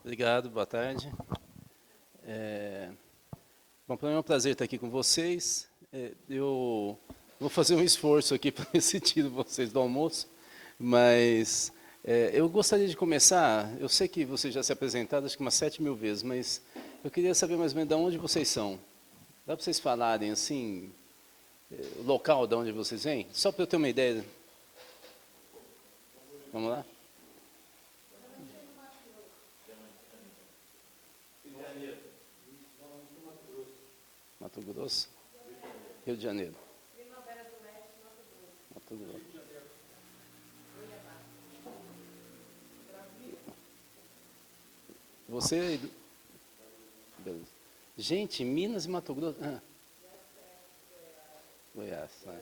Obrigado, boa tarde. Bom, para mim é um prazer estar aqui com vocês. Eu vou fazer um esforço aqui para assistir vocês do almoço, mas eu gostaria de começar. Eu sei que vocês já se apresentaram, acho que umas 7.000 vezes, mas eu queria saber mais ou menos de onde vocês são. Dá para vocês falarem assim, o local de onde vocês vêm? Só para eu ter uma ideia. Vamos lá? Mato Grosso? Rio de Janeiro. Mato Grosso. Você... Beleza. Gente, Minas e Mato Grosso... Goiás, né?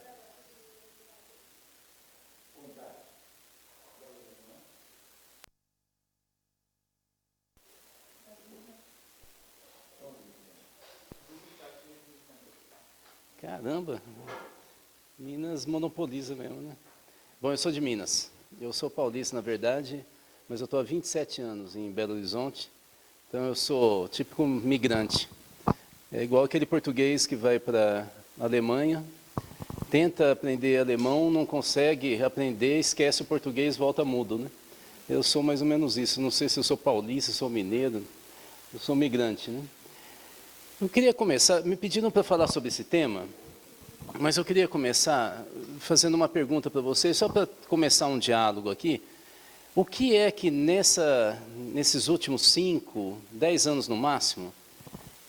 Caramba, Minas monopoliza mesmo, né? Bom, eu sou de Minas. Eu sou paulista, na verdade, mas eu estou há 27 anos em Belo Horizonte. Então, eu sou típico migrante. É igual aquele português que vai para a Alemanha, tenta aprender alemão, não consegue aprender, esquece o português, volta mudo, né? Eu sou mais ou menos isso. Não sei se eu sou paulista, se sou mineiro. Eu sou migrante, né? Eu queria começar, me pediram para falar sobre esse tema, mas eu queria começar fazendo uma pergunta para vocês, só para começar um diálogo aqui. O que é que nesses últimos 5, 10 anos no máximo,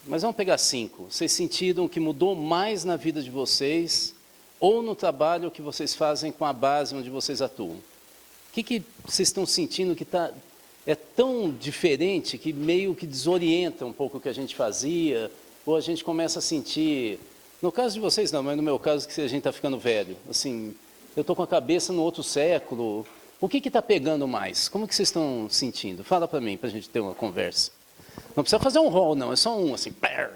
mas vamos pegar 5, vocês sentiram que mudou mais na vida de vocês, ou no trabalho que vocês fazem com a base onde vocês atuam? O que vocês estão sentindo que é tão diferente que meio que desorienta um pouco o que a gente fazia, ou a gente começa a sentir, no caso de vocês não, mas no meu caso que a gente está ficando velho, assim, eu estou com a cabeça no outro século, o que está pegando mais? Como que vocês estão sentindo? Fala para mim, para a gente ter uma conversa. Não precisa fazer um rol não, é só um, assim, pá.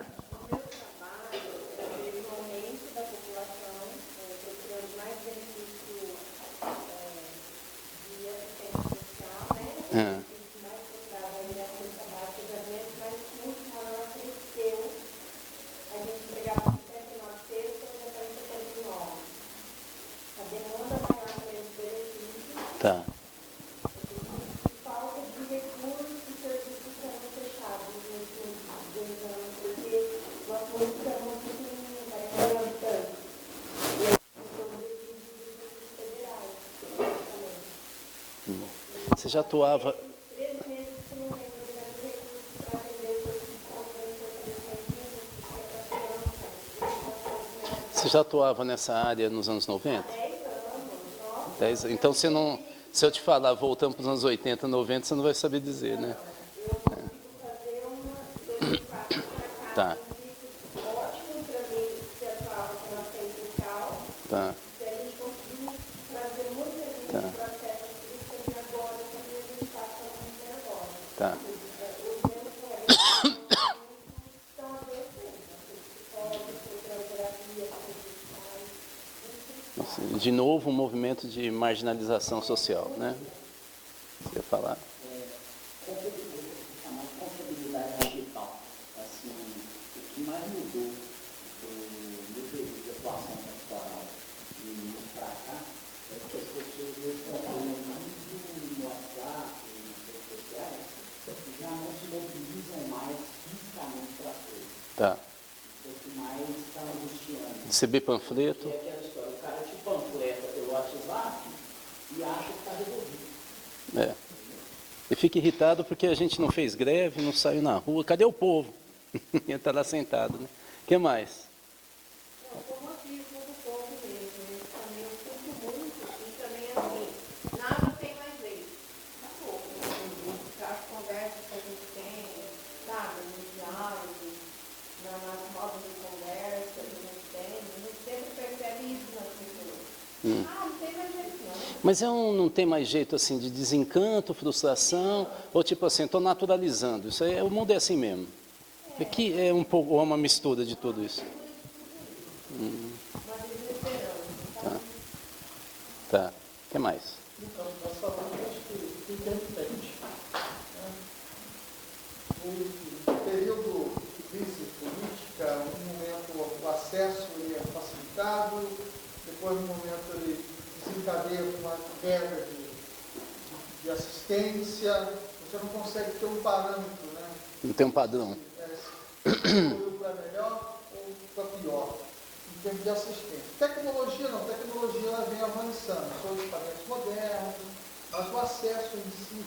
Tá. Você já atuava... Você já atuava nessa área nos anos 90? 10 anos. Então, você não, se eu te falar, voltamos para os anos 80, 90, você não vai saber dizer, né? Tá. Tá. Tá. Tá. De novo, um movimento de marginalização social, né? Você ia falar? A confiabilidade digital, assim, o que mais mudou no período de atuação pastoral de início para cá é que as pessoas hoje confiam muito no WhatsApp e nas redes sociais e já não se mobilizam mais fisicamente para as coisas. Tá. O que mais está angustiando. Receber panfleto. É aquela história, o cara te panfleta pelo WhatsApp e acha que está resolvido. É. E fica irritado porque a gente não fez greve, não saiu na rua. Cadê o povo? Ele está lá sentado, né? O que mais? Eu como aqui um pouco mesmo, também eu sinto muito, e também assim, nada tem mais jeito. Tá pouco, as conversas que a gente tem, sabe, nos diálogos, nas rodas de conversa que a gente tem, a gente sempre percebe isso nas pessoas. Não tem mais jeito não. Mas não tem mais jeito assim de desencanto, frustração, ou tipo assim, estou naturalizando. Isso aí, o mundo é assim mesmo. É que é um pouco, ou é uma mistura de tudo isso. Tá. Tá. O que mais? Então, nós falamos, acho que importante, ciência, você não consegue ter um parâmetro, né? Não tem um padrão. Se evoluiu para melhor ou para pior, em termos de assistência. Tecnologia não, tecnologia ela vem avançando, são equipamentos modernos, mas o acesso em si,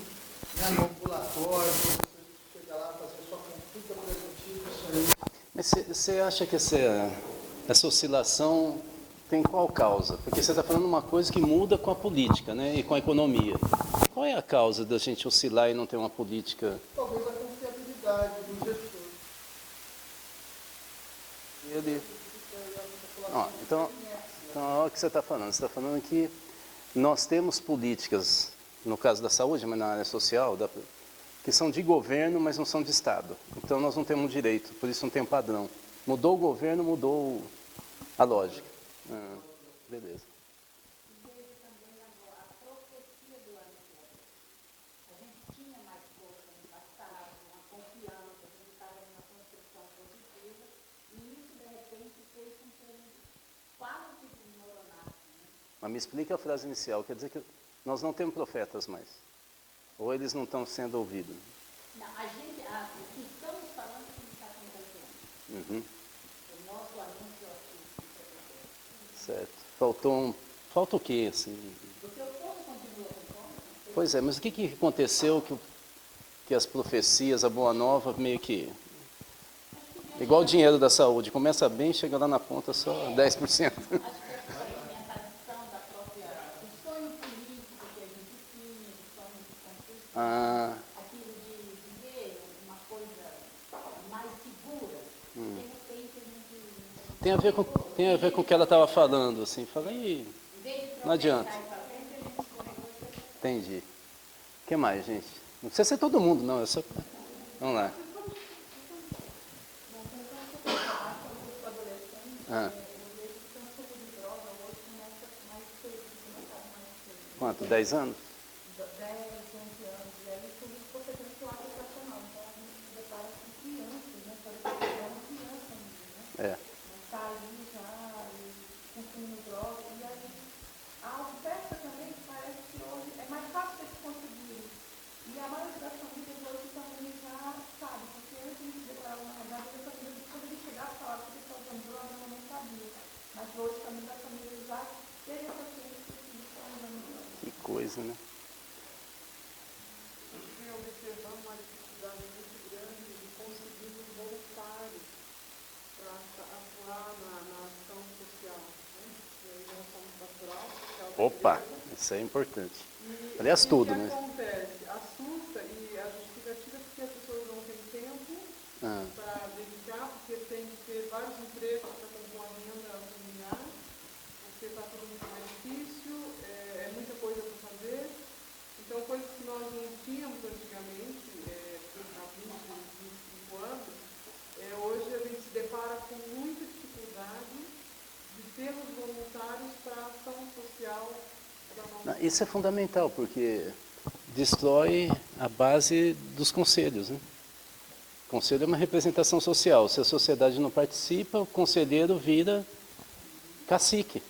né, no ambulatório, você chega lá fazer sua consulta preventiva, isso aí. Mas você acha que essa oscilação tem qual causa? Porque você está falando uma coisa que muda com a política, né, e com a economia. Qual é a causa da gente oscilar e não ter uma política? Talvez a confiabilidade do gestor. Então, olha o que você está falando. Você está falando que nós temos políticas, no caso da saúde, mas na área social, que são de governo, mas não são de Estado. Então, nós não temos direito, por isso não tem um padrão. Mudou o governo, mudou a lógica. Beleza. Mas me explica a frase inicial, quer dizer que nós não temos profetas mais. Ou eles não estão sendo ouvidos. Não, o que estamos falando é que não está acontecendo. O nosso anúncio aqui. Certo. Falta o quê, assim? Porque o povo continua com fome. Pois é, mas o que aconteceu que as profecias, a boa nova, meio que... Igual o dinheiro da saúde, começa bem, chega lá na ponta só 10%. Acho que é a alimentação da própria... O sonho político que a gente tinha, o sonho de construção, aquilo de viver uma coisa mais segura, de repente a gente... Tem a ver com o que ela estava falando, assim, fala aí, não adianta. Entendi. O que mais, gente? Não precisa ser todo mundo, não, é só... Vamos lá. Quanto? 10 anos? 10, 11 anos, e aí por isso você tem que ir lá educacional. Então a gente se depara com crianças, né? Por exemplo, é uma criança ainda, né? Está ali já, consumindo droga, e aí a oferta também parece que hoje é mais fácil de conseguir. E a maioria das famílias hoje também já sabe, porque antes a gente deparava na realidade, a família, quando ele chegava, falava que ele estava usando droga, eu não sabia. Mas hoje também as famílias já têm essa ciência que eles estão usando droga. Que coisa, né? Vem observando uma dificuldade muito grande de conseguir os voluntários para atuar na ação social. Né? E aí nós somos pastoral social. Opa, isso é importante. Aliás, tudo, né? O que acontece? Assusta e a justificativa é porque as pessoas não têm tempo para dedicar, porque tem que ter vários empregos para compor a renda familiar, porque está tudo muito mais difícil, é muita coisa para fazer. Então, coisas que nós não tínhamos antigamente, há 20, 25 anos, hoje a gente se depara com muita dificuldade de termos voluntários para a ação social da nossa. Isso é fundamental, porque destrói a base dos conselhos, né? O conselho é uma representação social. Se a sociedade não participa, o conselheiro vira cacique.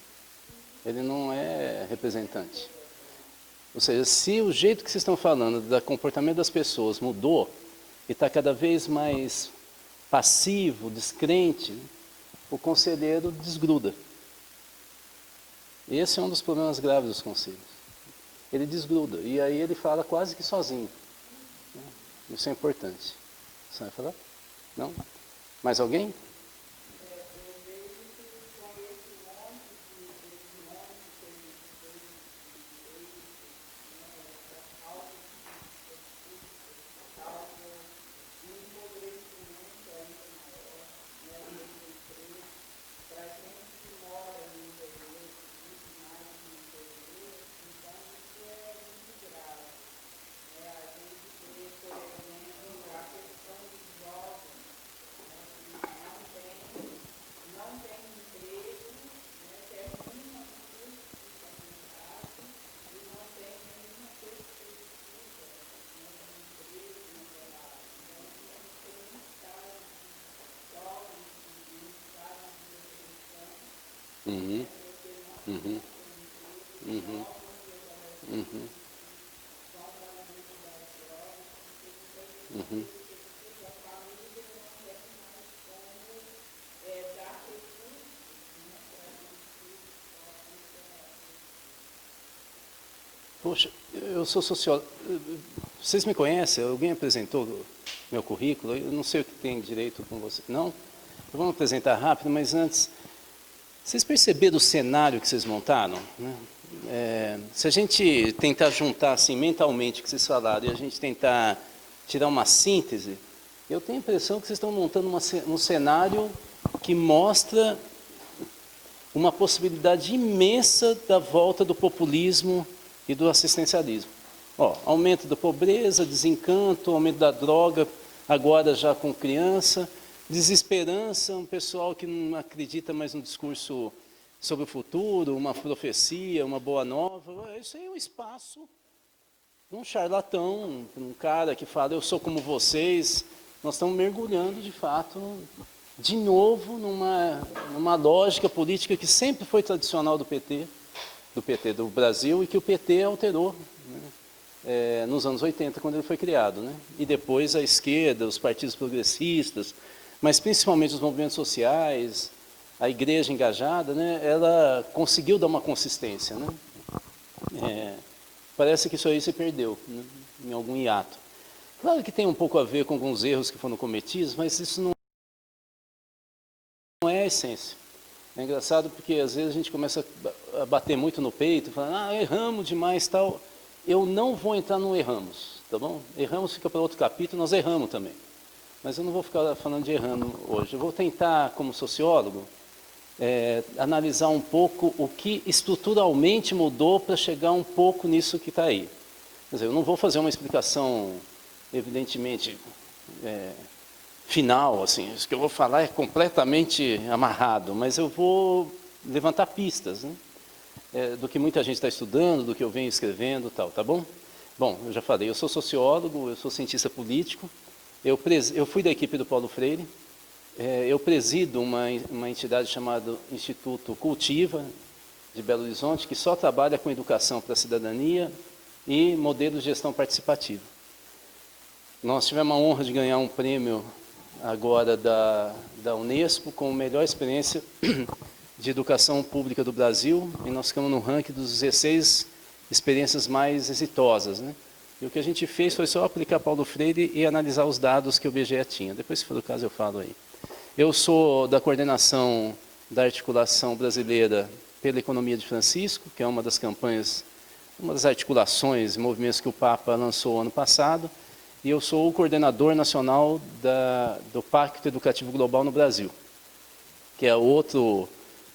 Ele não é representante. Ou seja, se o jeito que vocês estão falando do comportamento das pessoas mudou e está cada vez mais passivo, descrente, o conselheiro desgruda. Esse é um dos problemas graves dos conselhos. Ele desgruda e aí ele fala quase que sozinho. Isso é importante. Você vai falar? Não? Mais alguém? Uhum. Uhum. Uhum. Uhum. Uhum. Poxa, eu sou sociólogo. Vocês me conhecem? Alguém apresentou meu currículo? Eu não sei o que tem direito com você. Não? Eu vou me apresentar rápido, mas antes... Vocês perceberam o cenário que vocês montaram? Né? Se a gente tentar juntar assim, mentalmente o que vocês falaram e a gente tentar tirar uma síntese, eu tenho a impressão que vocês estão montando um cenário que mostra uma possibilidade imensa da volta do populismo e do assistencialismo. Ó, aumento da pobreza, desencanto, aumento da droga, agora já com criança, desesperança, um pessoal que não acredita mais no discurso sobre o futuro, uma profecia, uma boa nova. Isso aí é um espaço de um charlatão, um cara que fala, eu sou como vocês. Nós estamos mergulhando, de fato, de novo, numa lógica política que sempre foi tradicional do PT do Brasil, e que o PT alterou, né, nos anos 80, quando ele foi criado. Né? E depois a esquerda, os partidos progressistas, mas principalmente os movimentos sociais, a igreja engajada, né, ela conseguiu dar uma consistência. Né? Parece que isso aí se perdeu, né, em algum hiato. Claro que tem um pouco a ver com alguns erros que foram cometidos, mas isso não é a essência. É engraçado porque às vezes a gente começa a bater muito no peito, falando, erramos demais, tal. Eu não vou entrar no erramos, tá bom? Erramos fica para outro capítulo, nós erramos também. Mas eu não vou ficar falando de errando hoje. Eu vou tentar, como sociólogo, analisar um pouco o que estruturalmente mudou para chegar um pouco nisso que está aí. Quer dizer, eu não vou fazer uma explicação, evidentemente, final, assim. Isso que eu vou falar é completamente amarrado, mas eu vou levantar pistas, né? Do que muita gente está estudando, do que eu venho escrevendo, tal, tá bom? Bom, eu já falei, eu sou sociólogo, eu sou cientista político. Eu fui da equipe do Paulo Freire, eu presido uma entidade chamada Instituto Cultiva, de Belo Horizonte, que só trabalha com educação para a cidadania e modelos de gestão participativa. Nós tivemos a honra de ganhar um prêmio agora da Unesco com a melhor experiência de educação pública do Brasil, e nós ficamos no ranking dos 16 experiências mais exitosas, né? E o que a gente fez foi só aplicar Paulo Freire e analisar os dados que o IBGE tinha. Depois, se for o caso, eu falo aí. Eu sou da coordenação da articulação brasileira pela economia de Francisco, que é uma das campanhas, uma das articulações e movimentos que o Papa lançou ano passado, e eu sou o coordenador nacional do Pacto Educativo Global no Brasil, que é outro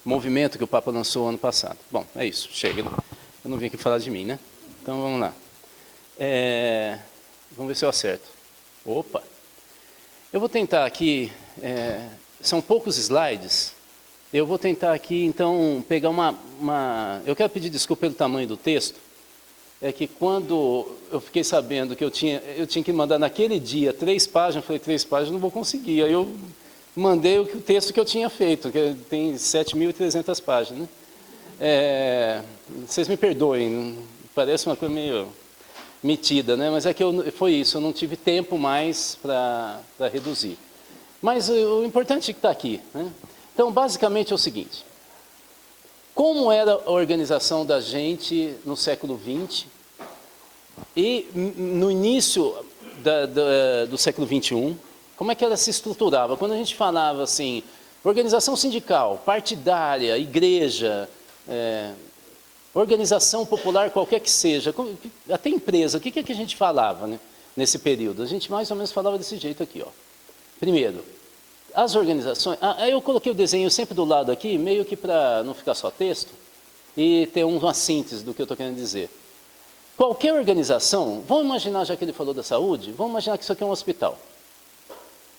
movimento que o Papa lançou ano passado. Bom, é isso, chega. Eu não vim aqui falar de mim, né? Então, vamos lá. Vamos ver se eu acerto. Opa! Eu vou tentar aqui, são poucos slides, eu vou tentar aqui, então, pegar eu quero pedir desculpa pelo tamanho do texto, é que quando eu fiquei sabendo que eu tinha que mandar naquele dia 3 páginas, eu falei, 3 páginas não vou conseguir, aí eu mandei o texto que eu tinha feito, que tem 7.300 páginas. Né? Vocês me perdoem, parece uma coisa meio metida, né? Mas é que foi isso, eu não tive tempo mais para reduzir. Mas o importante é que está aqui. Né? Então, basicamente é o seguinte, como era a organização da gente no século XX e no início do século XXI, como é que ela se estruturava? Quando a gente falava assim, organização sindical, partidária, igreja, organização popular, qualquer que seja, até empresa, o que é que a gente falava, né, nesse período? A gente mais ou menos falava desse jeito aqui. Ó. Primeiro, as organizações... eu coloquei o desenho sempre do lado aqui, meio que para não ficar só texto, e ter uma síntese do que eu estou querendo dizer. Qualquer organização, vamos imaginar, já que ele falou da saúde, vamos imaginar que isso aqui é um hospital.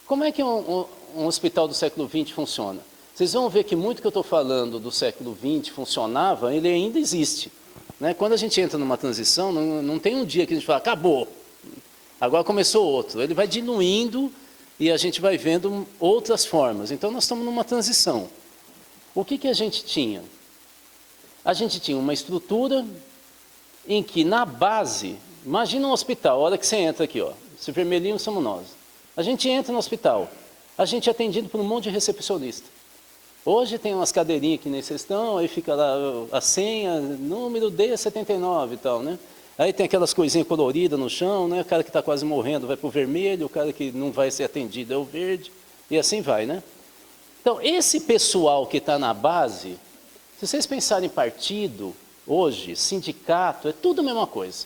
Como é que um hospital do século XX funciona? Vocês vão ver que muito que eu estou falando do século XX funcionava, ele ainda existe. Né? Quando a gente entra numa transição, não tem um dia que a gente fala, acabou, agora começou outro. Ele vai diluindo e a gente vai vendo outras formas. Então, nós estamos numa transição. O que a gente tinha? A gente tinha uma estrutura em que, na base, imagina um hospital, a hora que você entra aqui, ó, esse vermelhinho somos nós. A gente entra no hospital, a gente é atendido por um monte de recepcionista. Hoje tem umas cadeirinhas que nem vocês estão, aí fica lá a senha, número D79 e tal, né? Aí tem aquelas coisinhas coloridas no chão, né? O cara que está quase morrendo vai para o vermelho, o cara que não vai ser atendido é o verde, e assim vai, né? Então, esse pessoal que está na base, se vocês pensarem em partido, hoje, sindicato, é tudo a mesma coisa.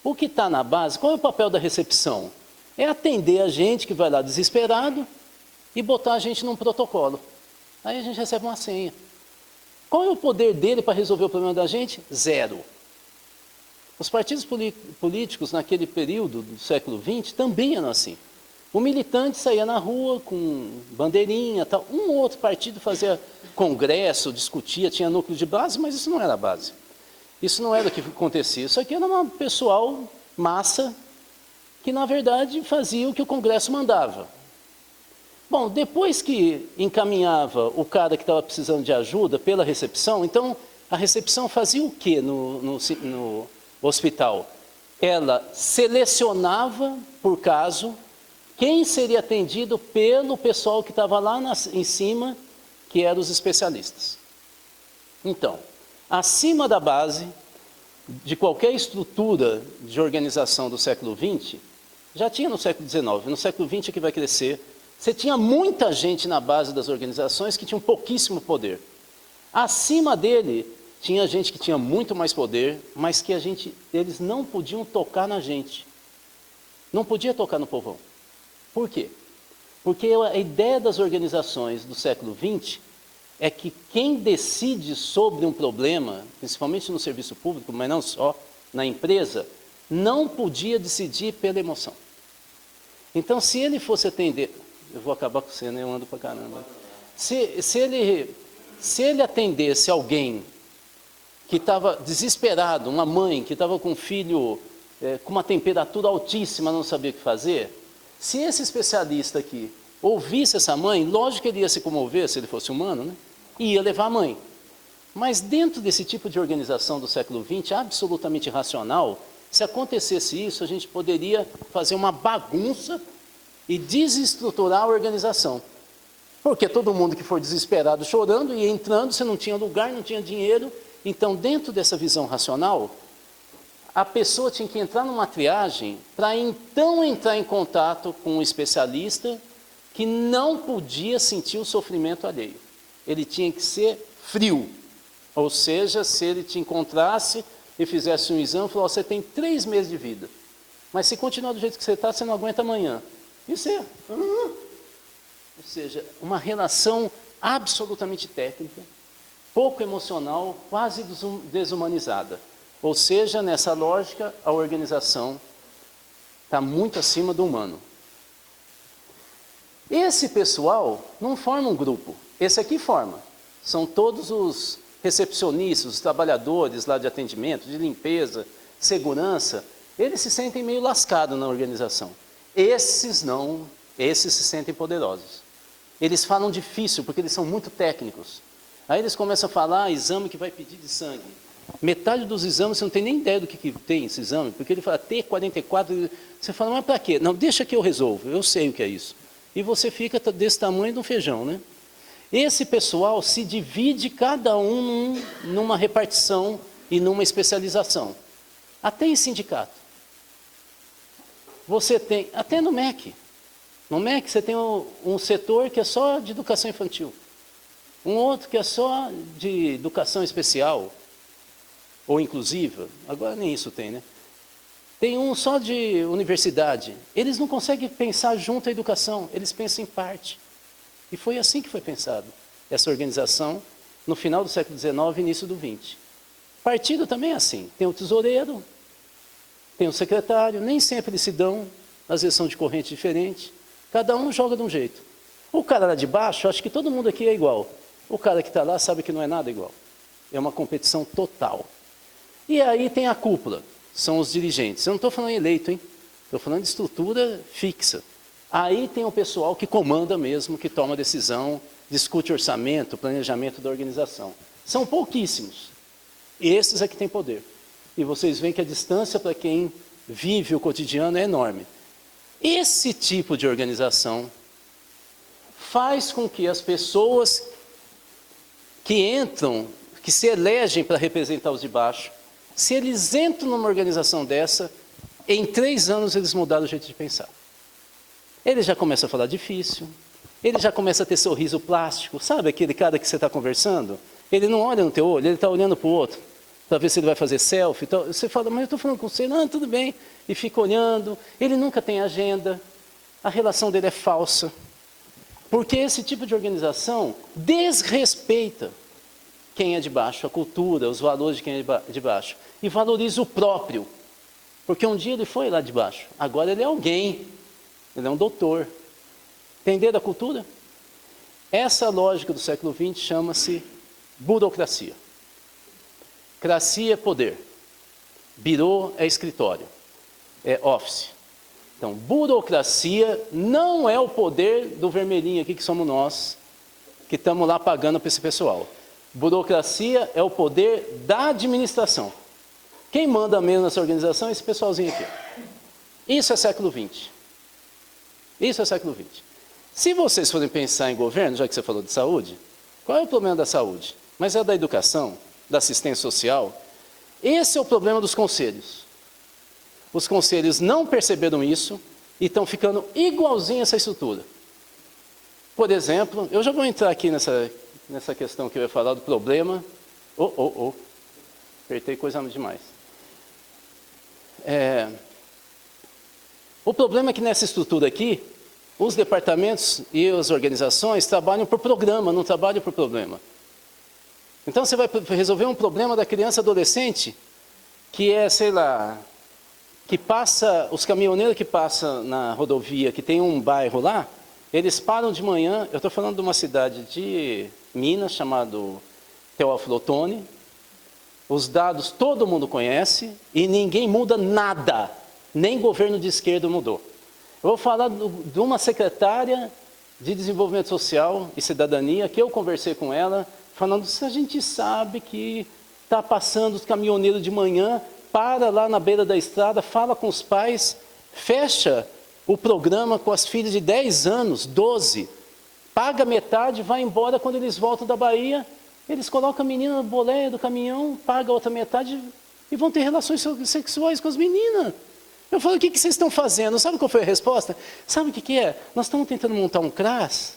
O que está na base, qual é o papel da recepção? É atender a gente que vai lá desesperado e botar a gente num protocolo. Aí a gente recebe uma senha. Qual é o poder dele para resolver o problema da gente? Zero. Os partidos políticos naquele período do século XX também eram assim. O militante saía na rua com bandeirinha, tal. Um ou outro partido fazia congresso, discutia, tinha núcleo de base, mas isso não era a base. Isso não era o que acontecia. Isso aqui era uma pessoal, massa, que na verdade fazia o que o Congresso mandava. Bom, depois que encaminhava o cara que estava precisando de ajuda pela recepção, então a recepção fazia o quê no hospital? Ela selecionava, por caso, quem seria atendido pelo pessoal que estava lá em cima, que eram os especialistas. Então, acima da base de qualquer estrutura de organização do século XX, já tinha no século XIX, no século XX é que vai crescer. Você tinha muita gente na base das organizações que tinha pouquíssimo poder. Acima dele, tinha gente que tinha muito mais poder, mas que eles não podiam tocar na gente. Não podia tocar no povão. Por quê? Porque a ideia das organizações do século XX é que quem decide sobre um problema, principalmente no serviço público, mas não só, na empresa, não podia decidir pela emoção. Então, se ele fosse atender... Eu vou acabar com você, né? Eu ando pra caramba. Se ele atendesse alguém que estava desesperado, uma mãe que estava com um filho com uma temperatura altíssima, não sabia o que fazer, se esse especialista aqui ouvisse essa mãe, lógico que ele ia se comover, se ele fosse humano, né? E ia levar a mãe. Mas dentro desse tipo de organização do século XX, absolutamente racional, se acontecesse isso, a gente poderia fazer uma bagunça e desestruturar a organização. Porque todo mundo que for desesperado chorando ia entrando, você não tinha lugar, não tinha dinheiro. Então, dentro dessa visão racional, a pessoa tinha que entrar numa triagem para então entrar em contato com um especialista que não podia sentir o sofrimento alheio. Ele tinha que ser frio. Ou seja, se ele te encontrasse e fizesse um exame, falou, você tem 3 meses de vida. Mas se continuar do jeito que você está, você não aguenta amanhã. Isso é... Ou seja, uma relação absolutamente técnica, pouco emocional, quase desumanizada. Ou seja, nessa lógica, a organização está muito acima do humano. Esse pessoal não forma um grupo. Esse aqui forma. São todos os recepcionistas, os trabalhadores lá de atendimento, de limpeza, segurança. Eles se sentem meio lascados na organização. Esses não, esses se sentem poderosos. Eles falam difícil, porque eles são muito técnicos. Aí eles começam a falar, exame que vai pedir de sangue. Metade dos exames você não tem nem ideia do que tem esse exame, porque ele fala T44, você fala, mas para quê? Não, deixa que eu resolvo, eu sei o que é isso. E você fica desse tamanho de um feijão, né? Esse pessoal se divide cada um numa repartição e numa especialização. Até em sindicato. Você tem, até no MEC. No MEC você tem um setor que é só de educação infantil. Um outro que é só de educação especial, ou inclusiva. Agora nem isso tem, né? Tem um só de universidade. Eles não conseguem pensar junto à educação, eles pensam em parte. E foi assim que foi pensado essa organização no final do século XIX e início do XX. Partido também é assim. Tem o tesoureiro, tem o secretário, nem sempre eles se dão, às vezes são de corrente diferente. Cada um joga de um jeito. O cara lá de baixo, acho que todo mundo aqui é igual. O cara que está lá sabe que não é nada igual. É uma competição total. E aí tem a cúpula, são os dirigentes. Eu não estou falando eleito, hein? Estou falando de estrutura fixa. Aí tem o pessoal que comanda mesmo, que toma decisão, discute orçamento, planejamento da organização. São pouquíssimos. Esses é que têm poder. E vocês veem que a distância para quem vive o cotidiano é enorme. Esse tipo de organização faz com que as pessoas que entram, que se elegem para representar os de baixo, se eles entram numa organização dessa, em 3 anos eles mudaram o jeito de pensar. Ele já começa a falar difícil, ele já começa a ter sorriso plástico, sabe aquele cara que você está conversando? Ele não olha no teu olho, ele está olhando para o outro, para ver se ele vai fazer selfie. Então, você fala, mas eu estou falando com você, não, tudo bem. E fica olhando, ele nunca tem agenda, a relação dele é falsa. Porque esse tipo de organização desrespeita quem é de baixo, a cultura, os valores de quem é de baixo. E valoriza o próprio. Porque um dia ele foi lá de baixo, agora ele é alguém, ele é um doutor. Entenderam a cultura? Essa lógica do século XX chama-se burocracia. Cracia é poder. Birô é escritório. É office. Então, burocracia não é o poder do vermelhinho aqui, que somos nós, que estamos lá pagando para esse pessoal. Burocracia é o poder da administração. Quem manda mesmo nessa organização é esse pessoalzinho aqui. Isso é século XX. Isso é século XX. Se vocês forem pensar em governo, já que você falou de saúde, qual é o problema da saúde? Mas é da educação, da assistência social. Esse é o problema dos conselhos. Os conselhos não perceberam isso e estão ficando igualzinho essa estrutura. Por exemplo, eu já vou entrar aqui nessa questão que eu ia falar do problema. Apertei coisa demais. O problema é que nessa estrutura aqui, os departamentos e as organizações trabalham por programa, não trabalham por problema. Então você vai resolver um problema da criança e adolescente, que é, sei lá, que passa, os caminhoneiros que passam na rodovia, que tem um bairro lá, eles param de manhã, eu estou falando de uma cidade de Minas, chamado Teófilo Otoni, os dados todo mundo conhece e ninguém muda nada, nem governo de esquerda mudou. Eu vou falar de uma secretária de Desenvolvimento Social e Cidadania, que eu conversei com ela, falando se a gente sabe que está passando os caminhoneiros de manhã, para lá na beira da estrada, fala com os pais, fecha o programa com as filhas de 10 anos, 12, paga metade, vai embora. Quando eles voltam da Bahia, eles colocam a menina na boleia do caminhão, paga a outra metade e vão ter relações sexuais com as meninas. Eu falo, o que vocês estão fazendo? Sabe qual foi a resposta? Sabe o que é? Nós estamos tentando montar um CRAS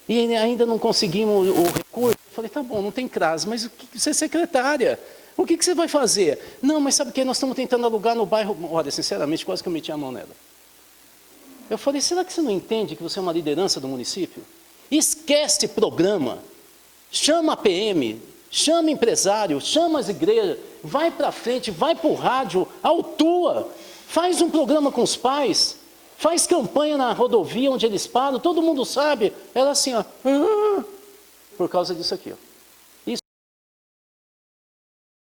e ainda não conseguimos o recurso. Eu falei, tá bom, não tem CRAS, mas você é secretária. O que você vai fazer? Não, mas sabe o que? Nós estamos tentando alugar no bairro. Olha, sinceramente, quase que eu meti a mão nela. Eu falei, será que você não entende que você é uma liderança do município? Esquece programa. Chama a PM, chama empresário, chama as igrejas, vai para frente, vai para o rádio, autua, faz um programa com os pais, faz campanha na rodovia onde eles param, todo mundo sabe. Ela assim, ó, por causa disso aqui, ó.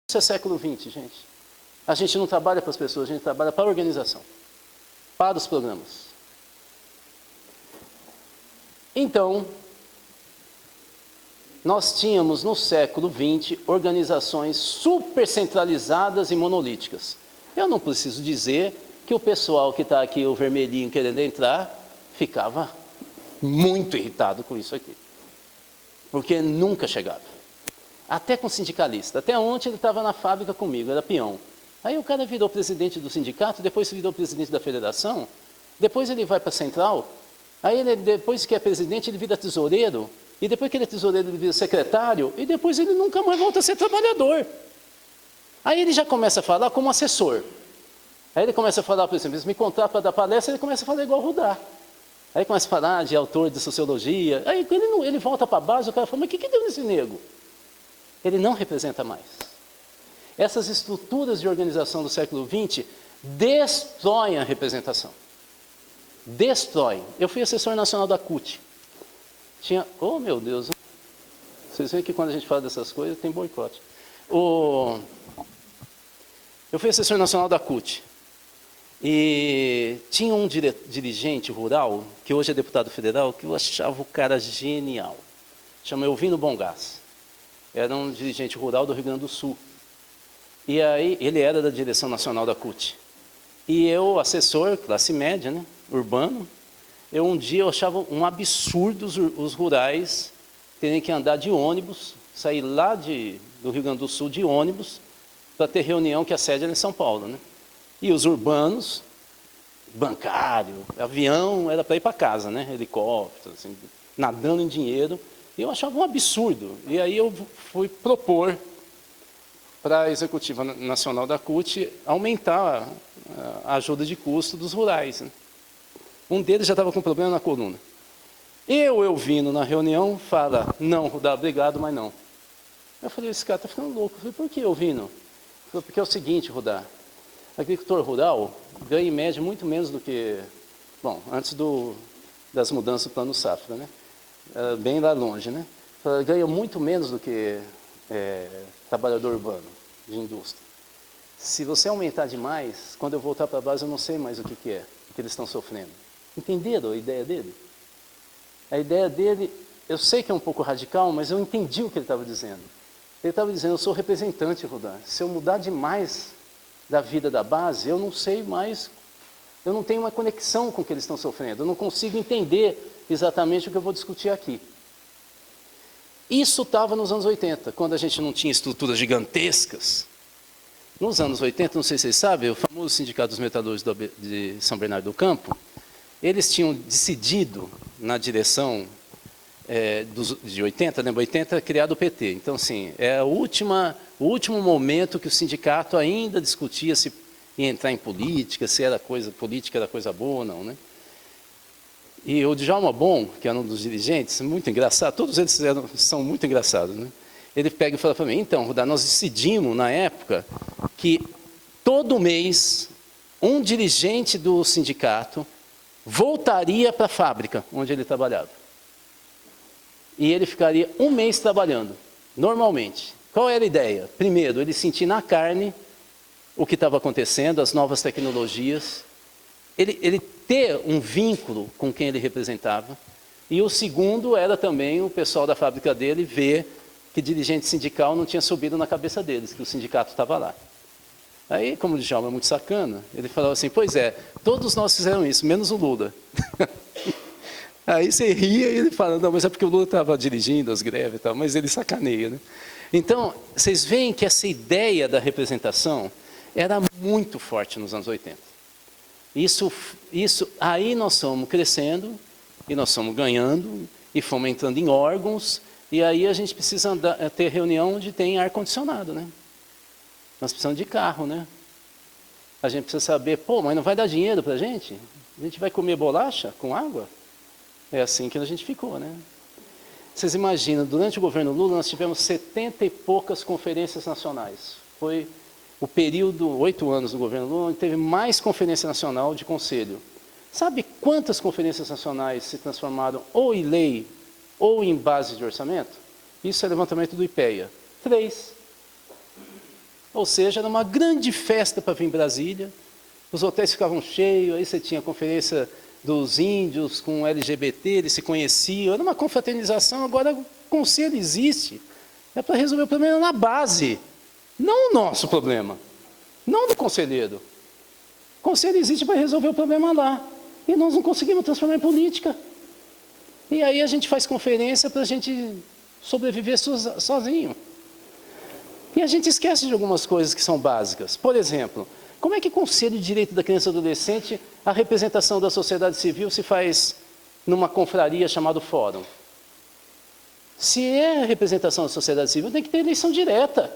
Isso é século XX, gente. A gente não trabalha para as pessoas, a gente trabalha para a organização, para os programas. Então, nós tínhamos no século XX organizações super centralizadas e monolíticas. Eu não preciso dizer que o pessoal que está aqui, o vermelhinho querendo entrar, ficava muito irritado com isso aqui. Porque nunca chegava. Até com sindicalista. Até ontem ele estava na fábrica comigo, era peão. Aí o cara virou presidente do sindicato, depois virou presidente da federação, depois ele vai para a central, aí ele, depois que é presidente ele vira tesoureiro, e depois que ele é tesoureiro ele vira secretário, e depois ele nunca mais volta a ser trabalhador. Aí ele já começa a falar como assessor. Aí ele começa a falar, por exemplo, eles me contratam para dar palestra, ele começa a falar igual o Rudá. Aí começa a falar de autor de sociologia, aí ele volta para a base, o cara fala, mas o que deu nesse nego? Ele não representa mais. Essas estruturas de organização do século XX destroem a representação. Destroem. Eu fui assessor nacional da CUT. Oh meu Deus, vocês veem que quando a gente fala dessas coisas tem boicote. Eu fui assessor nacional da CUT. E tinha um dirigente rural, que hoje é deputado federal, que eu achava o cara genial. Chama Elvino Bongás. Era um dirigente rural do Rio Grande do Sul. E aí, ele era da direção nacional da CUT. E eu, assessor, classe média, né, urbano, um dia eu achava um absurdo os rurais terem que andar de ônibus, sair lá do Rio Grande do Sul de ônibus, para ter reunião que a sede era em São Paulo, né? E os urbanos, bancário, avião, era para ir para casa, né? Helicóptero, assim, nadando em dinheiro. E eu achava um absurdo. E aí eu fui propor para a Executiva Nacional da CUT aumentar a ajuda de custo dos rurais, né? Um deles já estava com problema na coluna. Eu vindo na reunião, fala, não, Rudá, obrigado, mas não. Eu falei, esse cara está ficando louco. Eu falei, por que eu vindo? Ele falou, porque é o seguinte, Rudá, agricultor rural ganha em média muito menos do que, bom, antes das mudanças do plano safra, né? Bem lá longe, né? Ganha muito menos do que trabalhador urbano, de indústria. Se você aumentar demais, quando eu voltar para a base, eu não sei mais o que é, o que eles estão sofrendo. Entenderam a ideia dele? A ideia dele, eu sei que é um pouco radical, mas eu entendi o que ele estava dizendo. Ele estava dizendo, eu sou representante, Rudá. Se eu mudar demais da vida da base, eu não sei mais, eu não tenho uma conexão com o que eles estão sofrendo. Eu não consigo entender exatamente o que eu vou discutir aqui. Isso estava nos anos 80, quando a gente não tinha estruturas gigantescas. Nos anos 80, não sei se vocês sabem, o famoso Sindicato dos Metalúrgicos de São Bernardo do Campo, eles tinham decidido, na direção de 80, lembra 80, criado o PT. Então, assim, o último momento que o sindicato ainda discutia se ia entrar em política, se política era coisa boa ou não, né? E o Djalma Bom, que era um dos dirigentes, muito engraçado, todos eles são muito engraçados, né? Ele pega e fala para mim, então, Rudá, nós decidimos, na época, que todo mês, um dirigente do sindicato voltaria para a fábrica onde ele trabalhava. E ele ficaria um mês trabalhando, normalmente. Qual era a ideia? Primeiro, ele sentir na carne o que estava acontecendo, as novas tecnologias, ele ter um vínculo com quem ele representava. E o segundo era também o pessoal da fábrica dele ver que dirigente sindical não tinha subido na cabeça deles, que o sindicato estava lá. Aí, como o Djalma é muito sacana, ele falou assim, pois é, todos nós fizeram isso, menos o Lula. Aí você ria e ele fala, não, mas é porque o Lula estava dirigindo as greves e tal, mas ele sacaneia, né? Então, vocês veem que essa ideia da representação era muito forte nos anos 80. Aí nós fomos crescendo, e nós fomos ganhando, e fomos entrando em órgãos, e aí a gente precisa ter reunião onde tem ar-condicionado, né? Nós precisamos de carro, né? A gente precisa saber, pô, mas não vai dar dinheiro para a gente? A gente vai comer bolacha com água? É assim que a gente ficou, né? Vocês imaginam, durante o governo Lula, nós tivemos 70 e poucas conferências nacionais. Foi o período, 8 anos do governo Lula, onde teve mais conferência nacional de conselho. Sabe quantas conferências nacionais se transformaram ou em lei ou em base de orçamento? Isso é levantamento do IPEA. 3. Ou seja, era uma grande festa para vir em Brasília, os hotéis ficavam cheios, aí você tinha a conferência dos índios com LGBT, eles se conheciam, era uma confraternização. Agora o conselho existe, é para resolver o problema na base, não o nosso problema, não do conselheiro. O conselho existe para resolver o problema lá, e nós não conseguimos transformar em política. E aí a gente faz conferência para a gente sobreviver sozinho. E a gente esquece de algumas coisas que são básicas. Por exemplo, como é que o Conselho de Direito da Criança e Adolescente, a representação da sociedade civil se faz numa confraria chamada Fórum? Se é a representação da sociedade civil, tem que ter eleição direta.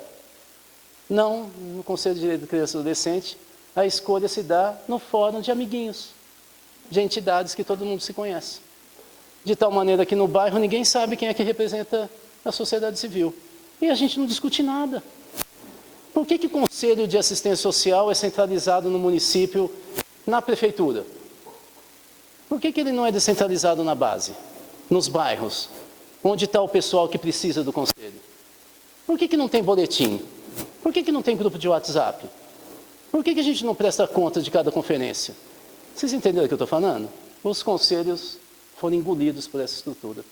Não, no Conselho de Direito da Criança e Adolescente, a escolha se dá no fórum de amiguinhos, de entidades que todo mundo se conhece. De tal maneira que no bairro ninguém sabe quem é que representa a sociedade civil. E a gente não discute nada. Por que o Conselho de Assistência Social é centralizado no município, na prefeitura? Por que ele não é descentralizado na base, nos bairros, onde está o pessoal que precisa do Conselho? Por que não tem boletim? Por que não tem grupo de WhatsApp? Por que a gente não presta conta de cada conferência? Vocês entenderam o que eu estou falando? Os conselhos foram engolidos por essa estrutura.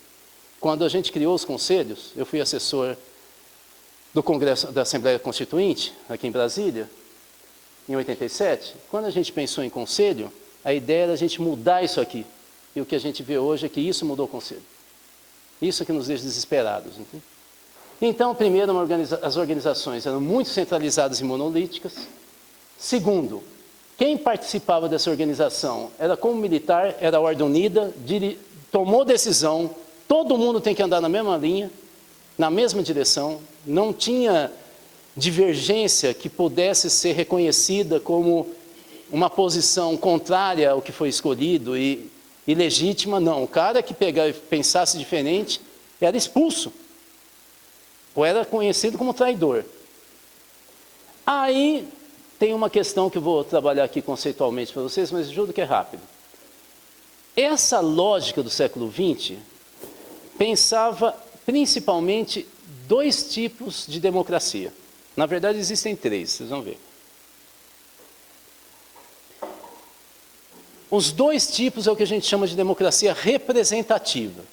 Quando a gente criou os conselhos, eu fui assessor do Congresso da Assembleia Constituinte, aqui em Brasília, em 87, quando a gente pensou em conselho, a ideia era a gente mudar isso aqui. E o que a gente vê hoje é que isso mudou o conselho. Isso é que nos deixa desesperados. Entende? Então, primeiro, as organizações eram muito centralizadas e monolíticas. Segundo, quem participava dessa organização era como militar, era a Ordem Unida, tomou decisão, todo mundo tem que andar na mesma linha, na mesma direção, não tinha divergência que pudesse ser reconhecida como uma posição contrária ao que foi escolhido e legítima, não. O cara que pensasse diferente era expulso, ou era conhecido como traidor. Aí tem uma questão que eu vou trabalhar aqui conceitualmente para vocês, mas juro que é rápido. Essa lógica do século XX pensava principalmente 2 tipos de democracia. Na verdade, existem 3, vocês vão ver. Os 2 tipos é o que a gente chama de democracia representativa.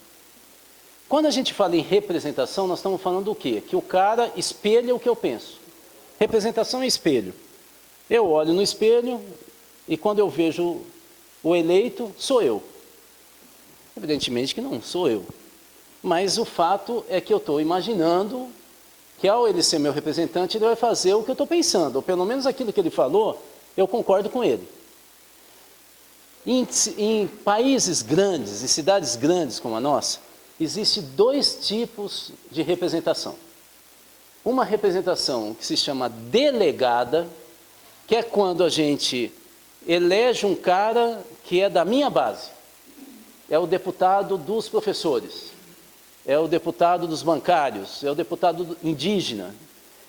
Quando a gente fala em representação, nós estamos falando do quê? Que o cara espelha o que eu penso. Representação é espelho. Eu olho no espelho e quando eu vejo o eleito, sou eu. Evidentemente que não sou eu. Mas o fato é que eu estou imaginando que ao ele ser meu representante, ele vai fazer o que eu estou pensando. Ou pelo menos aquilo que ele falou, eu concordo com ele. Em países grandes, em cidades grandes como a nossa, existem 2 tipos de representação. Uma representação que se chama delegada, que é quando a gente elege um cara que é da minha base. É o deputado dos professores, é o deputado dos bancários, é o deputado indígena.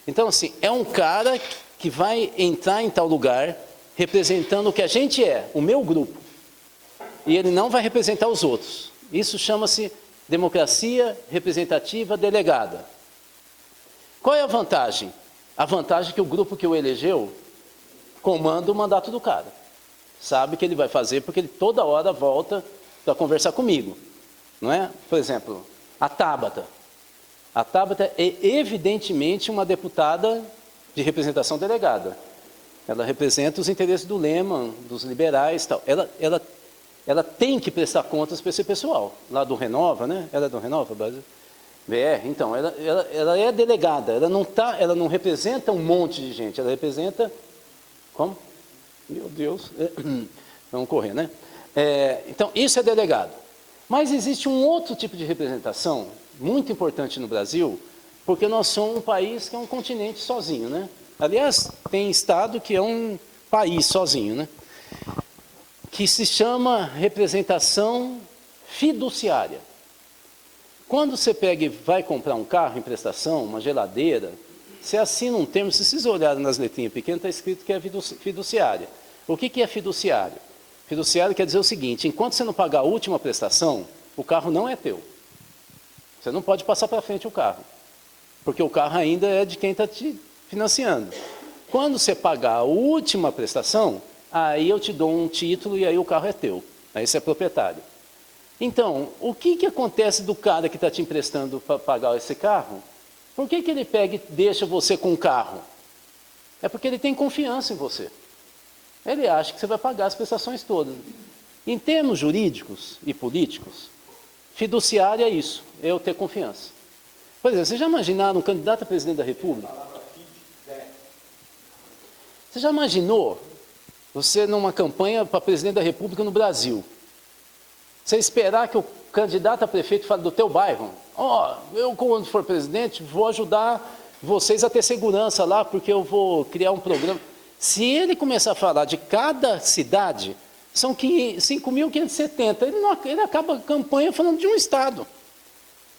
Então, assim, é um cara que vai entrar em tal lugar representando o que a gente é, o meu grupo. E ele não vai representar os outros. Isso chama-se democracia representativa delegada. Qual é a vantagem? A vantagem é que o grupo que o elegeu comanda o mandato do cara. Sabe que ele vai fazer porque ele toda hora volta para conversar comigo. Não é? Por exemplo, a Tabata. A Tabata é evidentemente uma deputada de representação delegada. Ela representa os interesses do Lehman, dos liberais e tal. Ela tem que prestar contas para esse pessoal, lá do Renova, né? Ela é do Renova, Brasil? BR, então, ela é delegada, ela não representa um monte de gente, ela representa... Como? Meu Deus, vamos correr, né? Então, isso é delegado. Mas existe um outro tipo de representação, muito importante no Brasil, porque nós somos um país que é um continente sozinho, né? Aliás, tem estado que é um país sozinho, né? Que se chama representação fiduciária. Quando você pega e vai comprar um carro em prestação, uma geladeira, você assina um termo, se vocês olharem nas letrinhas pequenas, está escrito que é fiduciária. O que é fiduciário? Fiduciário quer dizer o seguinte, enquanto você não pagar a última prestação, o carro não é teu. Você não pode passar para frente o carro, porque o carro ainda é de quem está te financiando. Quando você pagar a última prestação, aí eu te dou um título e aí o carro é teu. Aí você é proprietário. Então, o que acontece do cara que está te emprestando para pagar esse carro? Por que ele pega e deixa você com o carro? É porque ele tem confiança em você. Ele acha que você vai pagar as prestações todas. Em termos jurídicos e políticos, fiduciário é isso, é eu ter confiança. Por exemplo, vocês já imaginaram um candidato a presidente da República? Você já imaginou você numa campanha para presidente da República no Brasil? Você esperar que o candidato a prefeito fale do teu bairro? Eu, quando for presidente, vou ajudar vocês a ter segurança lá, porque eu vou criar um programa. Se ele começar a falar de cada cidade, são 5.570. Ele acaba a campanha falando de um estado.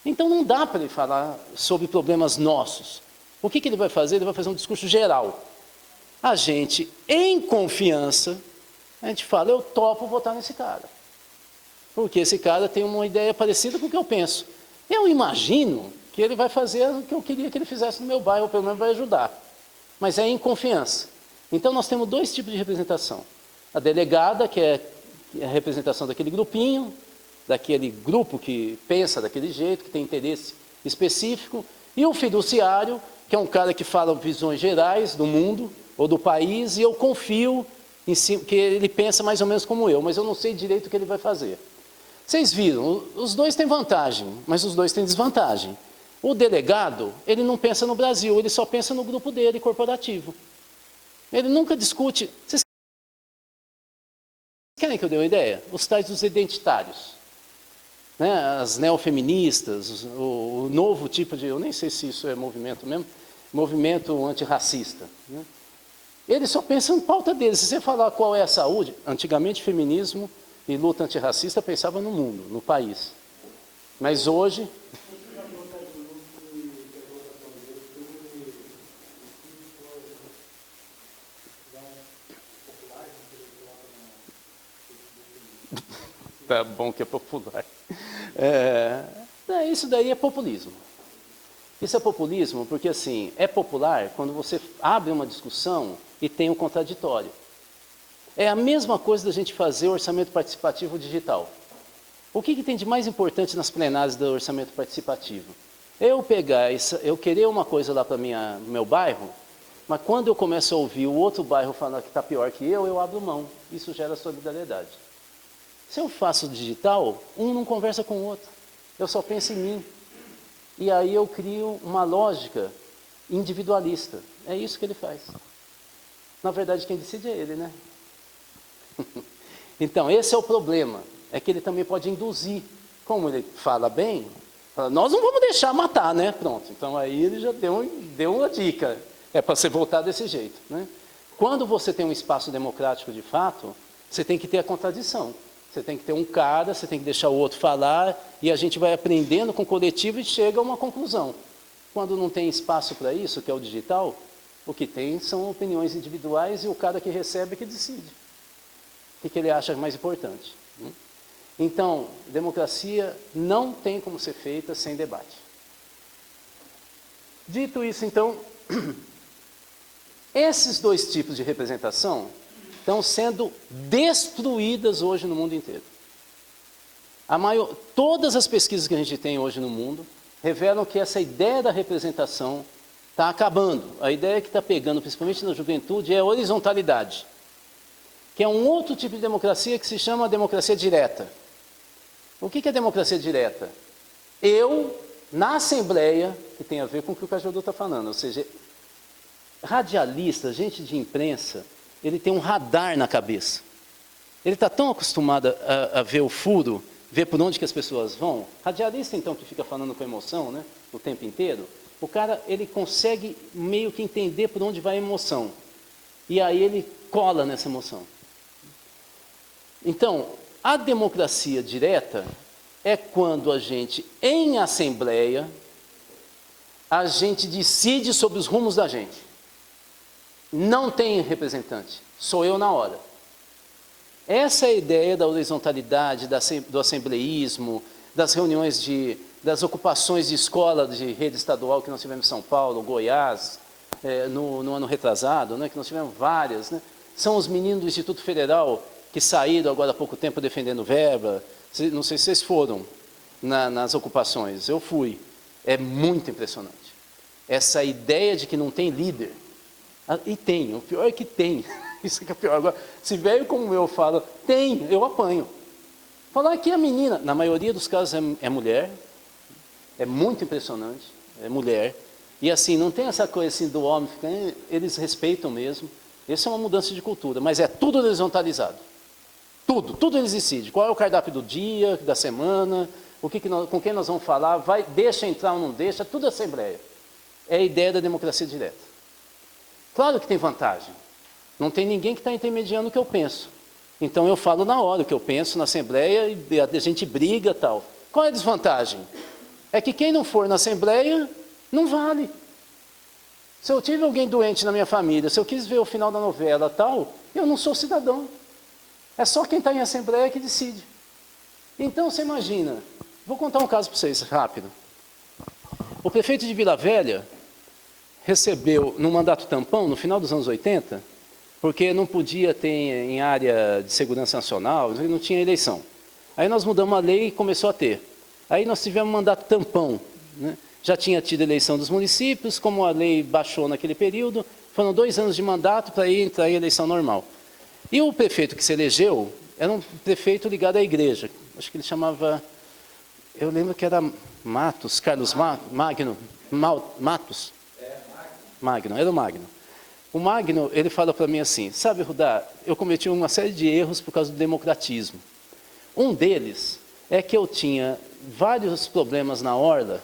Então não dá para ele falar sobre problemas nossos. O que ele vai fazer? Ele vai fazer um discurso geral. A gente, em confiança, a gente fala, eu topo votar nesse cara. Porque esse cara tem uma ideia parecida com o que eu penso. Eu imagino que ele vai fazer o que eu queria que ele fizesse no meu bairro, ou pelo menos vai ajudar. Mas é em confiança. Então nós temos 2 tipos de representação. A delegada, que é a representação daquele grupinho, daquele grupo que pensa daquele jeito, que tem interesse específico. E o fiduciário, que é um cara que fala visões gerais do mundo, ou do país, e eu confio em si, que ele pensa mais ou menos como eu, mas eu não sei direito o que ele vai fazer. Vocês viram, os dois têm vantagem, mas os dois têm desvantagem. O delegado, ele não pensa no Brasil, ele só pensa no grupo dele, corporativo. Ele nunca discute. Vocês querem que eu dê uma ideia? Os tais dos identitários. Né? As neofeministas, o novo tipo de... Eu nem sei se isso é movimento mesmo. Movimento antirracista. Né? Ele só pensa em pauta dele. Se você falar qual é a saúde... Antigamente, feminismo e luta antirracista pensava no mundo, no país. Mas hoje... Tá bom que é popular. Isso daí é populismo. Isso é populismo porque, assim, é popular quando você abre uma discussão e tem um contraditório. É a mesma coisa da gente fazer o orçamento participativo digital. O que tem de mais importante nas plenárias do orçamento participativo? Eu querer uma coisa lá para o meu bairro, mas quando eu começo a ouvir o outro bairro falar que está pior que eu abro mão. Isso gera solidariedade. Se eu faço digital, um não conversa com o outro. Eu só penso em mim. E aí eu crio uma lógica individualista. É isso que ele faz. Na verdade, quem decide é ele, né? Então, esse é o problema. É que ele também pode induzir. Como ele fala bem, fala, nós não vamos deixar matar, né? Pronto. Então, aí ele já deu uma dica. É para você voltar desse jeito. Né? Quando você tem um espaço democrático de fato, você tem que ter a contradição. Você tem que ter um cara, você tem que deixar o outro falar, e a gente vai aprendendo com o coletivo e chega a uma conclusão. Quando não tem espaço para isso, que é o digital, o que tem são opiniões individuais e o cara que recebe que decide. O que ele acha mais importante. Então, democracia não tem como ser feita sem debate. Dito isso, então, esses dois tipos de representação estão sendo destruídas hoje no mundo inteiro. Todas as pesquisas que a gente tem hoje no mundo revelam que essa ideia da representação está acabando. A ideia que está pegando, principalmente na juventude, é a horizontalidade, que é um outro tipo de democracia que se chama democracia direta. O que é democracia direta? Eu, na Assembleia, que tem a ver com o que o Cajodô está falando, ou seja, radialista, gente de imprensa, ele tem um radar na cabeça. Ele está tão acostumado a ver o furo, ver por onde que as pessoas vão. Radialista, então, que fica falando com emoção, né, o tempo inteiro, o cara, ele consegue meio que entender por onde vai a emoção. E aí ele cola nessa emoção. Então, a democracia direta é quando a gente, em assembleia, a gente decide sobre os rumos da gente. Não tem representante, sou eu na hora. Essa é a ideia da horizontalidade, do assembleísmo, das reuniões das ocupações de escola de rede estadual que nós tivemos em São Paulo, Goiás, no ano retrasado, né, que nós tivemos várias. Né? São os meninos do Instituto Federal que saíram agora há pouco tempo defendendo verba. Não sei se vocês foram nas ocupações, eu fui. É muito impressionante. Essa ideia de que não tem líder. E tem, o pior é que tem. Isso que é pior. Agora, se velho como eu fala, tem, eu apanho. Falar que a menina, na maioria dos casos é mulher, é muito impressionante, é mulher. E assim, não tem essa coisa assim do homem, eles respeitam mesmo. Isso é uma mudança de cultura, mas é tudo horizontalizado. Tudo eles decidem. Qual é o cardápio do dia, da semana, com quem nós vamos falar, deixa entrar ou não deixa, tudo assembleia. É a ideia da democracia direta. Claro que tem vantagem. Não tem ninguém que está intermediando o que eu penso. Então eu falo na hora o que eu penso na Assembleia e a gente briga e tal. Qual é a desvantagem? É que quem não for na Assembleia não vale. Se eu tive alguém doente na minha família, se eu quis ver o final da novela tal, eu não sou cidadão. É só quem está em Assembleia que decide. Então você imagina, vou contar um caso para vocês rápido. O prefeito de Vila Velha recebeu, no mandato tampão, no final dos anos 80, porque não podia ter em área de segurança nacional, não tinha eleição. Aí nós mudamos a lei e começou a ter. Aí nós tivemos um mandato tampão. Né? Já tinha tido eleição dos municípios, como a lei baixou naquele período, Foram 2 anos de mandato para entrar em eleição normal. E o prefeito que se elegeu era um prefeito ligado à igreja. Acho que ele chamava, eu lembro que era Matos, Carlos Magno, Matos. Magno, era o Magno. O Magno, ele fala para mim assim, sabe, Rudá, eu cometi uma série de erros por causa do democratismo. Um deles é que eu tinha vários problemas na orla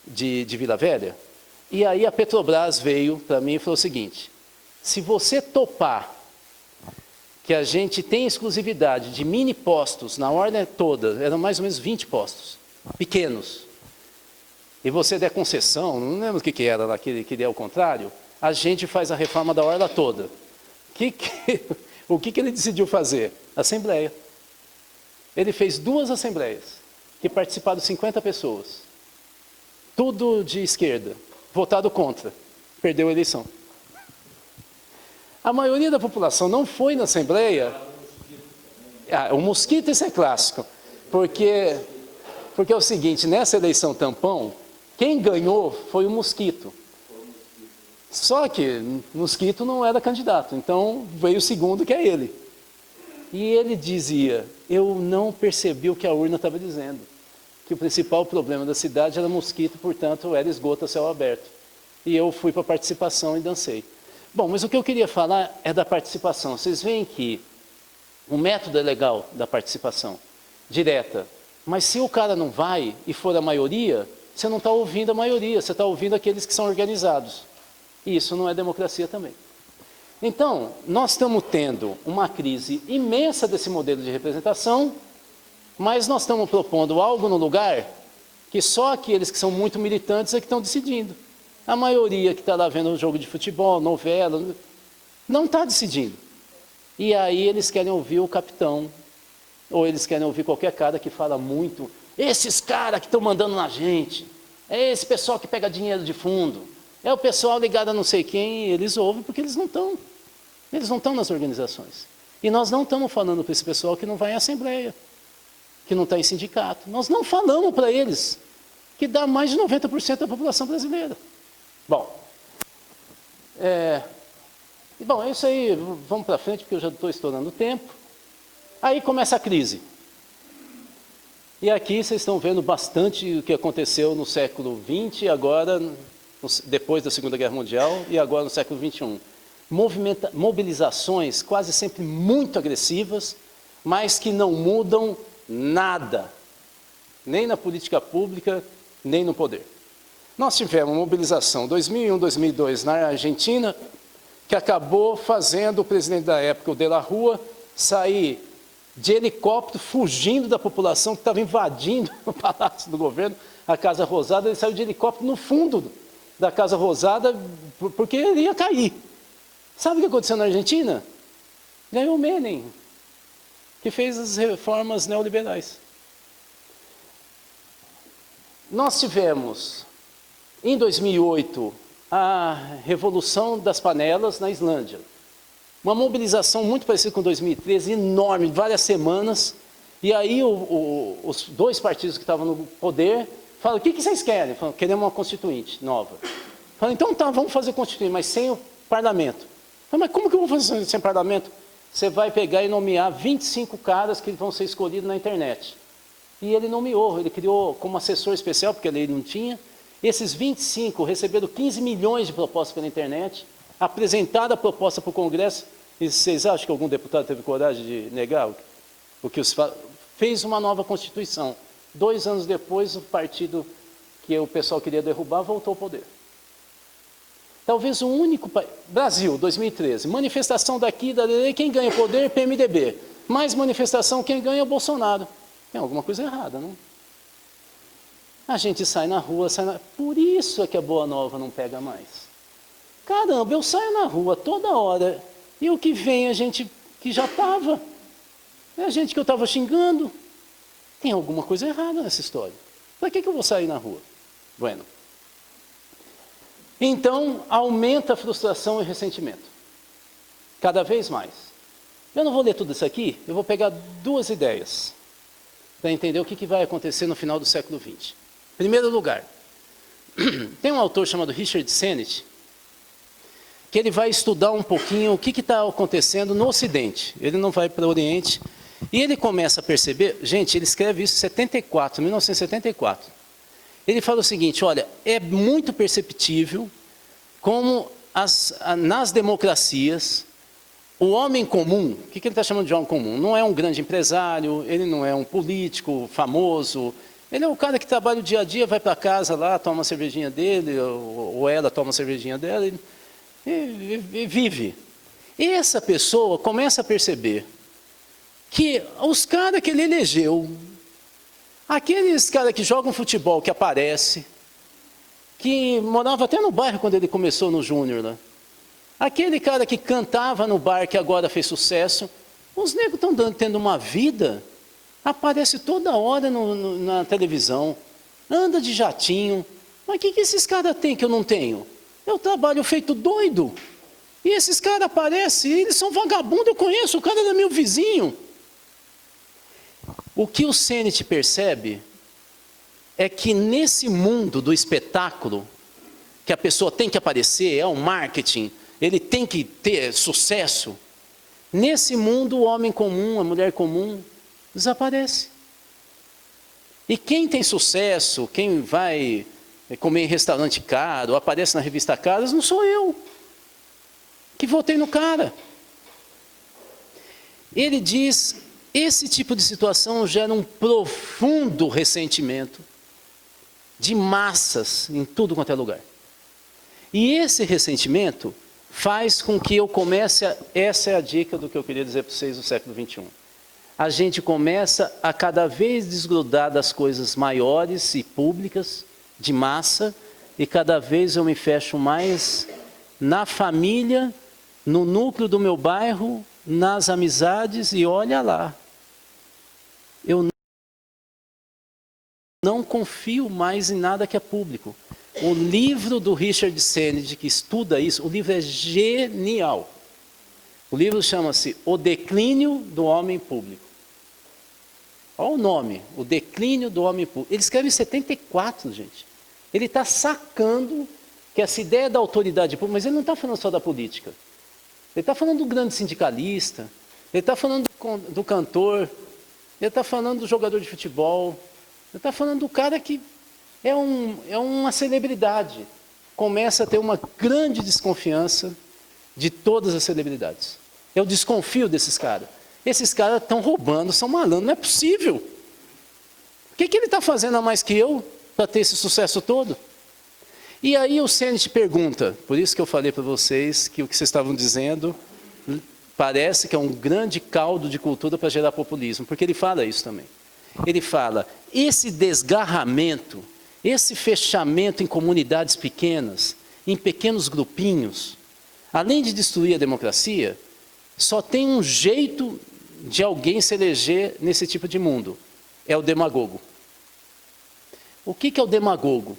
de Vila Velha, e aí a Petrobras veio para mim e falou o seguinte, se você topar que a gente tem exclusividade de mini postos na orla toda, eram mais ou menos 20 postos, pequenos, e você der concessão, não lembro o que era lá, que der o contrário, a gente faz a reforma da orla toda. O que ele decidiu fazer? Assembleia. Ele fez 2 assembleias, que participaram 50 pessoas. Tudo de esquerda, votado contra, perdeu a eleição. A maioria da população não foi na assembleia. O mosquito, esse é clássico, porque é o seguinte, nessa eleição tampão, quem ganhou foi o mosquito. Só que o mosquito não era candidato, então veio o segundo, que é ele. E ele dizia, eu não percebi o que a urna estava dizendo, que o principal problema da cidade era mosquito, portanto era esgoto a céu aberto. E eu fui para a participação e dancei. Bom, mas o que eu queria falar é da participação. Vocês veem que o método é legal da participação, direta. Mas se o cara não vai e for a maioria, você não está ouvindo a maioria, você está ouvindo aqueles que são organizados. E isso não é democracia também. Então, nós estamos tendo uma crise imensa desse modelo de representação, mas nós estamos propondo algo no lugar que só aqueles que são muito militantes é que estão decidindo. A maioria que está lá vendo um jogo de futebol, novela, não está decidindo. E aí eles querem ouvir o capitão, ou eles querem ouvir qualquer cara que fala muito, esses caras que estão mandando na gente, é esse pessoal que pega dinheiro de fundo, é o pessoal ligado a não sei quem, e eles ouvem porque eles não estão nas organizações. E nós não estamos falando para esse pessoal que não vai em assembleia, que não está em sindicato. Nós não falamos para eles que dá mais de 90% da população brasileira. Bom, é isso aí, vamos para frente porque eu já estou estourando o tempo. Aí começa a crise. E aqui vocês estão vendo bastante o que aconteceu no século XX, agora, depois da Segunda Guerra Mundial, e agora no século XXI. Mobilizações quase sempre muito agressivas, mas que não mudam nada, nem na política pública, nem no poder. Nós tivemos uma mobilização 2001, 2002 na Argentina, que acabou fazendo o presidente da época, o De la Rua, sair de helicóptero, fugindo da população que estava invadindo o palácio do governo, a Casa Rosada. Ele saiu de helicóptero no fundo da Casa Rosada, porque ele ia cair. Sabe o que aconteceu na Argentina? Ganhou o Menem, que fez as reformas neoliberais. Nós tivemos, em 2008, a Revolução das Panelas na Islândia. Uma mobilização muito parecida com 2013, enorme, várias semanas. E aí os 2 partidos que estavam no poder falaram, o que vocês querem? Falaram, queremos uma constituinte nova. Falaram, então tá, vamos fazer constituinte, mas sem o parlamento. Falaram, mas como que eu vou fazer sem parlamento? Você vai pegar e nomear 25 caras que vão ser escolhidos na internet. E ele nomeou, ele criou como assessor especial, porque a lei não tinha. Esses 25 receberam 15 milhões de propostas pela internet, apresentaram a proposta para o Congresso, e vocês acham que algum deputado teve coragem de negar o que fez uma nova Constituição. 2 anos depois, o partido que o pessoal queria derrubar voltou ao poder. Talvez o único país... Brasil, 2013, manifestação daqui, quem ganha poder? PMDB. Mais manifestação, quem ganha é o Bolsonaro. Tem alguma coisa errada, não? A gente sai na rua, Por isso é que a Boa Nova não pega mais. Caramba, eu saio na rua toda hora, e o que vem é gente que já estava. É gente que eu estava xingando. Tem alguma coisa errada nessa história. Para que eu vou sair na rua? Bueno. Então, aumenta a frustração e ressentimento. Cada vez mais. Eu não vou ler tudo isso aqui, eu vou pegar 2 ideias para entender o que vai acontecer no final do século XX. Em primeiro lugar, tem um autor chamado Richard Sennett, que ele vai estudar um pouquinho o que está acontecendo no Ocidente. Ele não vai para o Oriente. E ele começa a perceber, gente, ele escreve isso em 1974. Ele fala o seguinte, olha, é muito perceptível como nas democracias, o homem comum, o que ele está chamando de homem comum? Não é um grande empresário, ele não é um político famoso, ele é o cara que trabalha o dia a dia, vai para casa lá, toma uma cervejinha dele, ou ela toma uma cervejinha dela e vive. E essa pessoa começa a perceber que os caras que ele elegeu, aqueles caras que jogam futebol, que aparece, que morava até no bairro quando ele começou no Júnior lá, aquele cara que cantava no bar, que agora fez sucesso, os negros estão tendo uma vida, aparece toda hora na televisão, anda de jatinho, mas o que esses caras têm que eu não tenho? Eu trabalho feito doido, e esses caras aparecem, eles são vagabundos, eu conheço, o cara era meu vizinho. O que o Sennett percebe é que nesse mundo do espetáculo, que a pessoa tem que aparecer, é o marketing, ele tem que ter sucesso, nesse mundo o homem comum, a mulher comum, desaparece. E quem tem sucesso, quem vai comer em restaurante caro, aparece na revista Caras, não sou eu, que votei no cara. Ele diz, esse tipo de situação gera um profundo ressentimento de massas em tudo quanto é lugar. E esse ressentimento faz com que eu comece, essa é a dica do que eu queria dizer para vocês do século XXI. A gente começa a cada vez desgrudar das coisas maiores e públicas, de massa, e cada vez eu me fecho mais na família, no núcleo do meu bairro, nas amizades, e olha lá. Eu não confio mais em nada que é público. O livro do Richard Sennett, que estuda isso, o livro é genial. O livro chama-se O Declínio do Homem Público. Olha o nome, O Declínio do Homem Público. Ele escreve em 74, gente. Ele está sacando que essa ideia da autoridade pública, mas ele não está falando só da política. Ele está falando do grande sindicalista, ele está falando do cantor, ele está falando do jogador de futebol, ele está falando do cara que é uma celebridade. Começa a ter uma grande desconfiança de todas as celebridades. Eu desconfio desses caras. Esses caras estão roubando, são malandros, não é possível. O que ele está fazendo a mais que eu para ter esse sucesso todo? E aí o Sennett pergunta, por isso que eu falei para vocês que o que vocês estavam dizendo parece que é um grande caldo de cultura para gerar populismo, porque ele fala isso também. Ele fala, esse desgarramento, esse fechamento em comunidades pequenas, em pequenos grupinhos, além de destruir a democracia, só tem um jeito de alguém se eleger nesse tipo de mundo, é o demagogo. O que é o demagogo?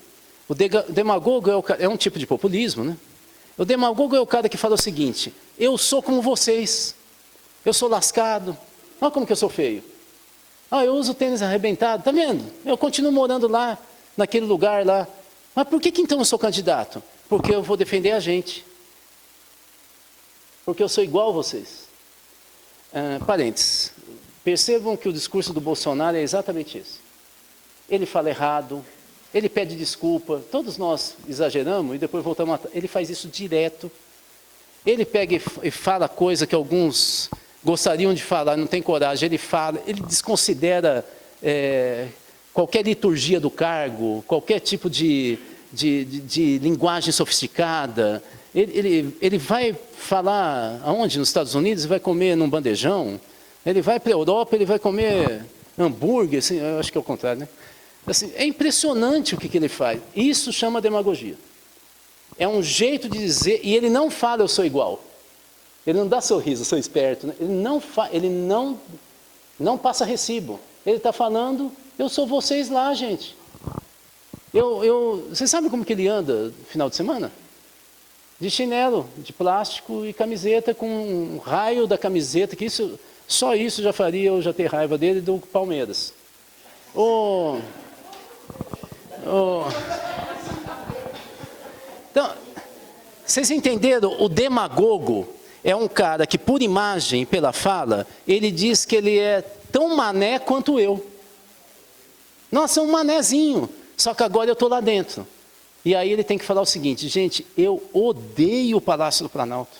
O demagogo é um tipo de populismo, né? O demagogo é o cara que fala o seguinte, eu sou como vocês, eu sou lascado, olha como que eu sou feio. Eu uso tênis arrebentado, tá vendo? Eu continuo morando lá, naquele lugar lá. Mas por que então eu sou candidato? Porque eu vou defender a gente. Porque eu sou igual a vocês. Parênteses. Percebam que o discurso do Bolsonaro é exatamente isso. Ele fala errado, ele pede desculpa, todos nós exageramos e depois voltamos a... Ele faz isso direto. Ele pega e fala coisa que alguns gostariam de falar, não tem coragem, ele fala, ele desconsidera qualquer liturgia do cargo, qualquer tipo de linguagem sofisticada. Ele vai falar aonde? Nos Estados Unidos, vai comer num bandejão, ele vai para a Europa, ele vai comer hambúrguer, assim, eu acho que é o contrário, né? Assim, é impressionante o que ele faz. Isso chama demagogia. É um jeito de dizer, e ele não fala eu sou igual. Ele não dá sorriso, eu sou esperto. Né? Ele não passa recibo. Ele está falando, eu sou vocês lá, gente. Vocês sabem como que ele anda no final de semana? De chinelo, de plástico e camiseta com um raio da camiseta, que só isso já faria eu já ter raiva dele do Palmeiras. Então, Vocês entenderam? O demagogo é um cara que, por imagem e pela fala, ele diz que ele é tão mané quanto eu. Nossa, é um manezinho, só que agora eu estou lá dentro. E aí ele tem que falar o seguinte: gente, eu odeio o Palácio do Planalto.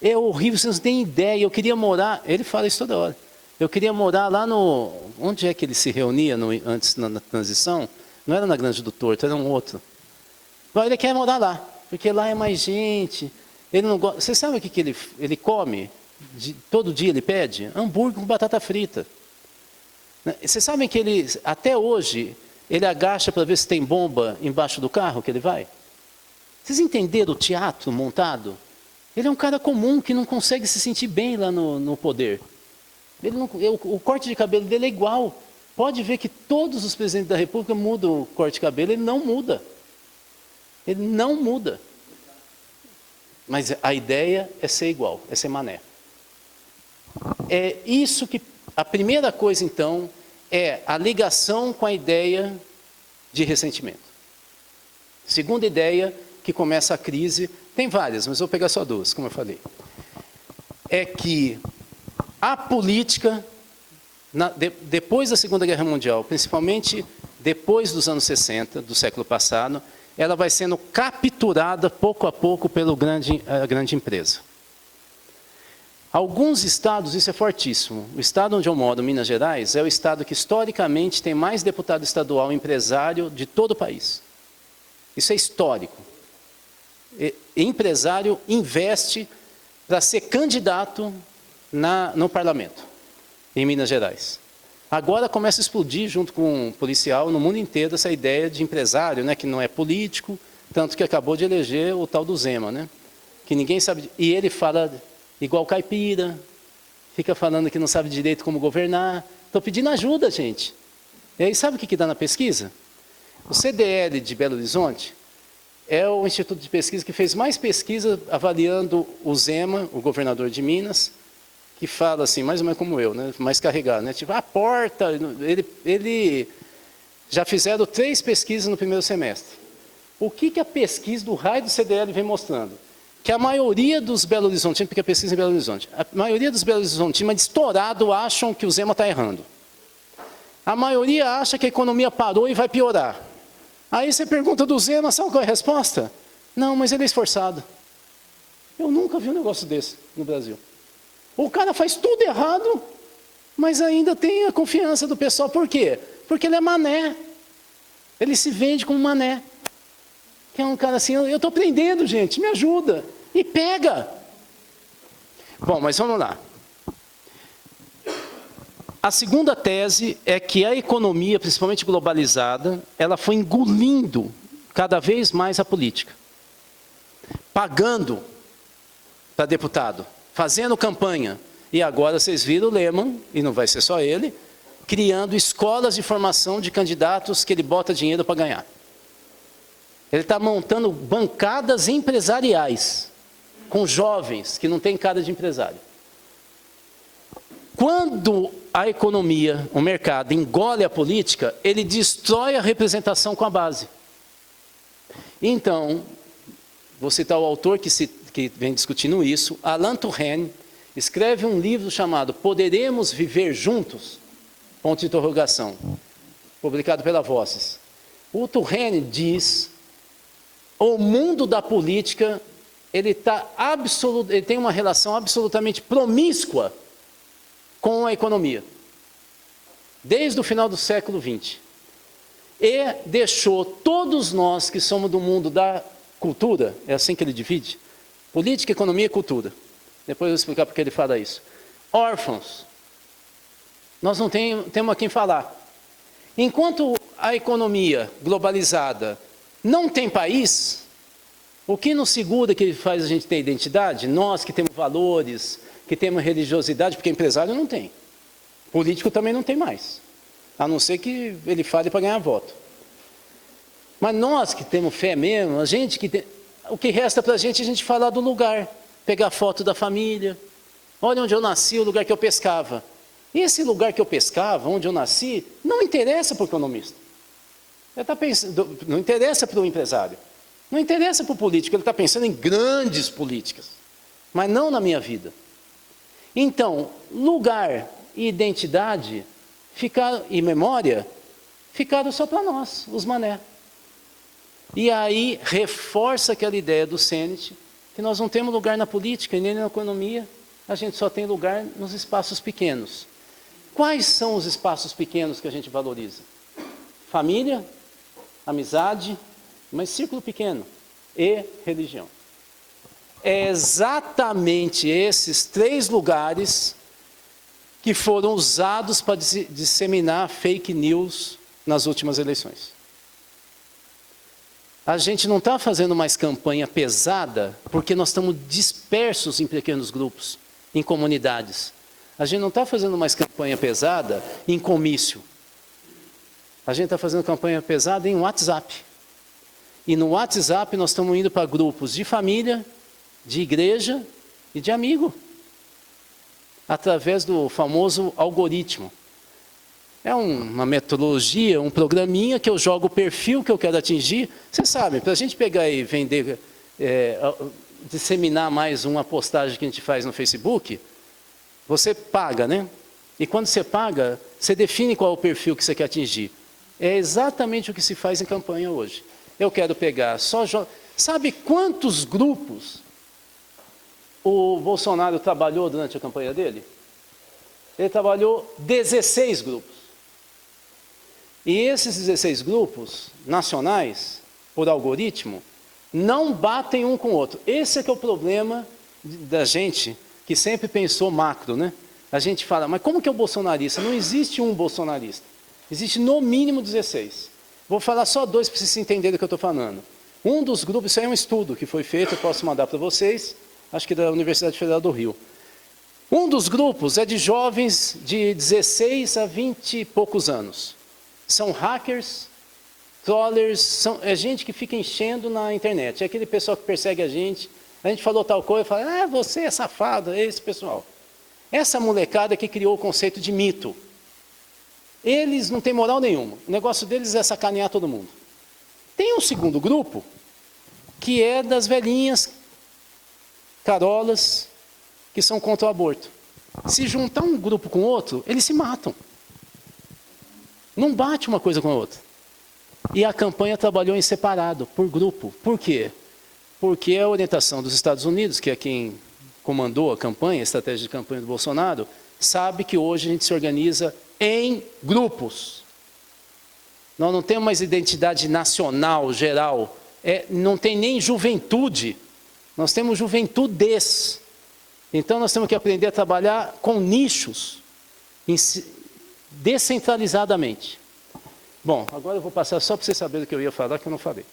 É horrível, vocês não têm ideia, eu queria morar... Ele fala isso toda hora. Eu queria morar lá no... Onde é que ele se reunia antes, na transição? Não era na Grande do Torto, era um outro. Mas ele quer morar lá, porque lá é mais gente. Ele não gosta... Você sabe o que ele come? Todo dia ele pede? Hambúrguer com batata frita. Vocês sabem que ele, até hoje, ele agacha para ver se tem bomba embaixo do carro que ele vai? Vocês entenderam o teatro montado? Ele é um cara comum que não consegue se sentir bem lá no poder. O corte de cabelo dele é igual. Pode ver que todos os presidentes da República mudam o corte de cabelo, ele não muda. Ele não muda. Mas a ideia é ser igual, é ser mané. É isso que... A primeira coisa, então, é a ligação com a ideia de ressentimento. Segunda ideia, que começa a crise, tem várias, mas vou pegar só duas, como eu falei. É que a política, depois da Segunda Guerra Mundial, principalmente depois dos anos 60, do século passado, ela vai sendo capturada pouco a pouco pela grande empresa. Alguns estados, isso é fortíssimo. O estado onde eu moro, Minas Gerais, é o estado que historicamente tem mais deputado estadual empresário de todo o país. Isso é histórico. Empresário investe para ser candidato no parlamento, em Minas Gerais. Agora começa a explodir, junto com o policial, no mundo inteiro, essa ideia de empresário, né, que não é político, tanto que acabou de eleger o tal do Zema, né, que ninguém sabe... E ele fala igual caipira, fica falando que não sabe direito como governar. Estou pedindo ajuda, gente. E aí sabe o que dá na pesquisa? O CDL de Belo Horizonte é o instituto de pesquisa que fez mais pesquisa avaliando o Zema, o governador de Minas, que fala assim, mais ou menos como eu, né, mais carregado, né, tipo, a porta, ele já fizeram 3 pesquisas no primeiro semestre. O que a pesquisa do raio do CDL vem mostrando? Que a maioria dos Belo Horizontinos, porque a pesquisa em Belo Horizonte, a maioria dos Belo Horizontinos, mas estourado, acham que o Zema está errando. A maioria acha que a economia parou e vai piorar. Aí você pergunta do Zema, sabe qual é a resposta? Não, mas ele é esforçado. Eu nunca vi um negócio desse no Brasil. O cara faz tudo errado, mas ainda tem a confiança do pessoal. Por quê? Porque ele é mané. Ele se vende como mané. Que é um cara assim, eu estou aprendendo, gente, me ajuda. E pega. Bom, mas vamos lá. A segunda tese é que a economia, principalmente globalizada, ela foi engolindo cada vez mais a política. Pagando para deputado, fazendo campanha. E agora vocês viram o Lehmann, e não vai ser só ele, criando escolas de formação de candidatos que ele bota dinheiro para ganhar. Ele está montando bancadas empresariais, com jovens que não têm cara de empresário. Quando a economia, o mercado, engole a política, ele destrói a representação com a base. Então, vou citar o autor que vem discutindo isso, Alain Touraine, escreve um livro chamado Poderemos Viver Juntos? Ponto de interrogação, publicado pela Vozes. O Touraine diz, o mundo da política, ele tem uma relação absolutamente promíscua com a economia, desde o final do século XX. E deixou todos nós que somos do mundo da cultura, é assim que ele divide, política, economia e cultura. Depois eu vou explicar porque ele fala isso. Órfãos. Nós não temos a quem falar. Enquanto a economia globalizada não tem país, o que nos segura, que faz a gente ter identidade? Nós que temos valores, que temos religiosidade, porque empresário não tem. Político também não tem mais. A não ser que ele fale para ganhar voto. Mas nós que temos fé mesmo, a gente que tem... O que resta para a gente falar do lugar. Pegar foto da família. Olha onde eu nasci, o lugar que eu pescava. E esse lugar que eu pescava, onde eu nasci, não interessa para o economista. Ele está pensando, não interessa para o empresário. Não interessa para o político, ele está pensando em grandes políticas, mas não na minha vida. Então, lugar e identidade e memória ficaram só para nós, os mané. E aí reforça aquela ideia do Sennett, que nós não temos lugar na política e nem na economia, a gente só tem lugar nos espaços pequenos. Quais são os espaços pequenos que a gente valoriza? Família, amizade, mas círculo pequeno e religião. É exatamente esses 3 lugares que foram usados para disseminar fake news nas últimas eleições. A gente não está fazendo mais campanha pesada porque nós estamos dispersos em pequenos grupos, em comunidades. A gente não está fazendo mais campanha pesada em comício. A gente está fazendo campanha pesada em WhatsApp. E no WhatsApp nós estamos indo para grupos de família, de igreja e de amigo. Através do famoso algoritmo. É uma metodologia, um programinha que eu jogo o perfil que eu quero atingir. Você sabe, para a gente pegar e vender, disseminar mais uma postagem que a gente faz no Facebook, você paga, né? E quando você paga, você define qual é o perfil que você quer atingir. É exatamente o que se faz em campanha hoje. Eu quero pegar só... Sabe quantos grupos o Bolsonaro trabalhou durante a campanha dele? Ele trabalhou 16 grupos. E esses 16 grupos nacionais, por algoritmo, não batem um com o outro. Esse é que é o problema da gente, que sempre pensou macro, né? A gente fala, mas como que é o bolsonarista? Não existe um bolsonarista. Existe no mínimo 16. Vou falar só 2 para vocês entenderem do que eu estou falando. Um dos grupos, isso aí é um estudo que foi feito, eu posso mandar para vocês, acho que da Universidade Federal do Rio. Um dos grupos é de jovens de 16 a 20 e poucos anos. São hackers, trollers, é gente que fica enchendo na internet. É aquele pessoal que persegue a gente falou tal coisa e fala, você é safado, é esse pessoal. Essa molecada que criou o conceito de mito. Eles não têm moral nenhuma. O negócio deles é sacanear todo mundo. Tem um segundo grupo, que é das velhinhas carolas, que são contra o aborto. Se juntar um grupo com outro, eles se matam. Não bate uma coisa com a outra. E a campanha trabalhou em separado, por grupo. Por quê? Porque a orientação dos Estados Unidos, que é quem comandou a campanha, a estratégia de campanha do Bolsonaro, sabe que hoje a gente se organiza em grupos. Nós não temos mais identidade nacional, geral. Não tem nem juventude. Nós temos juventudes. Então nós temos que aprender a trabalhar com nichos, descentralizadamente. Bom, agora eu vou passar só para vocês saberem o que eu ia falar, que eu não falei.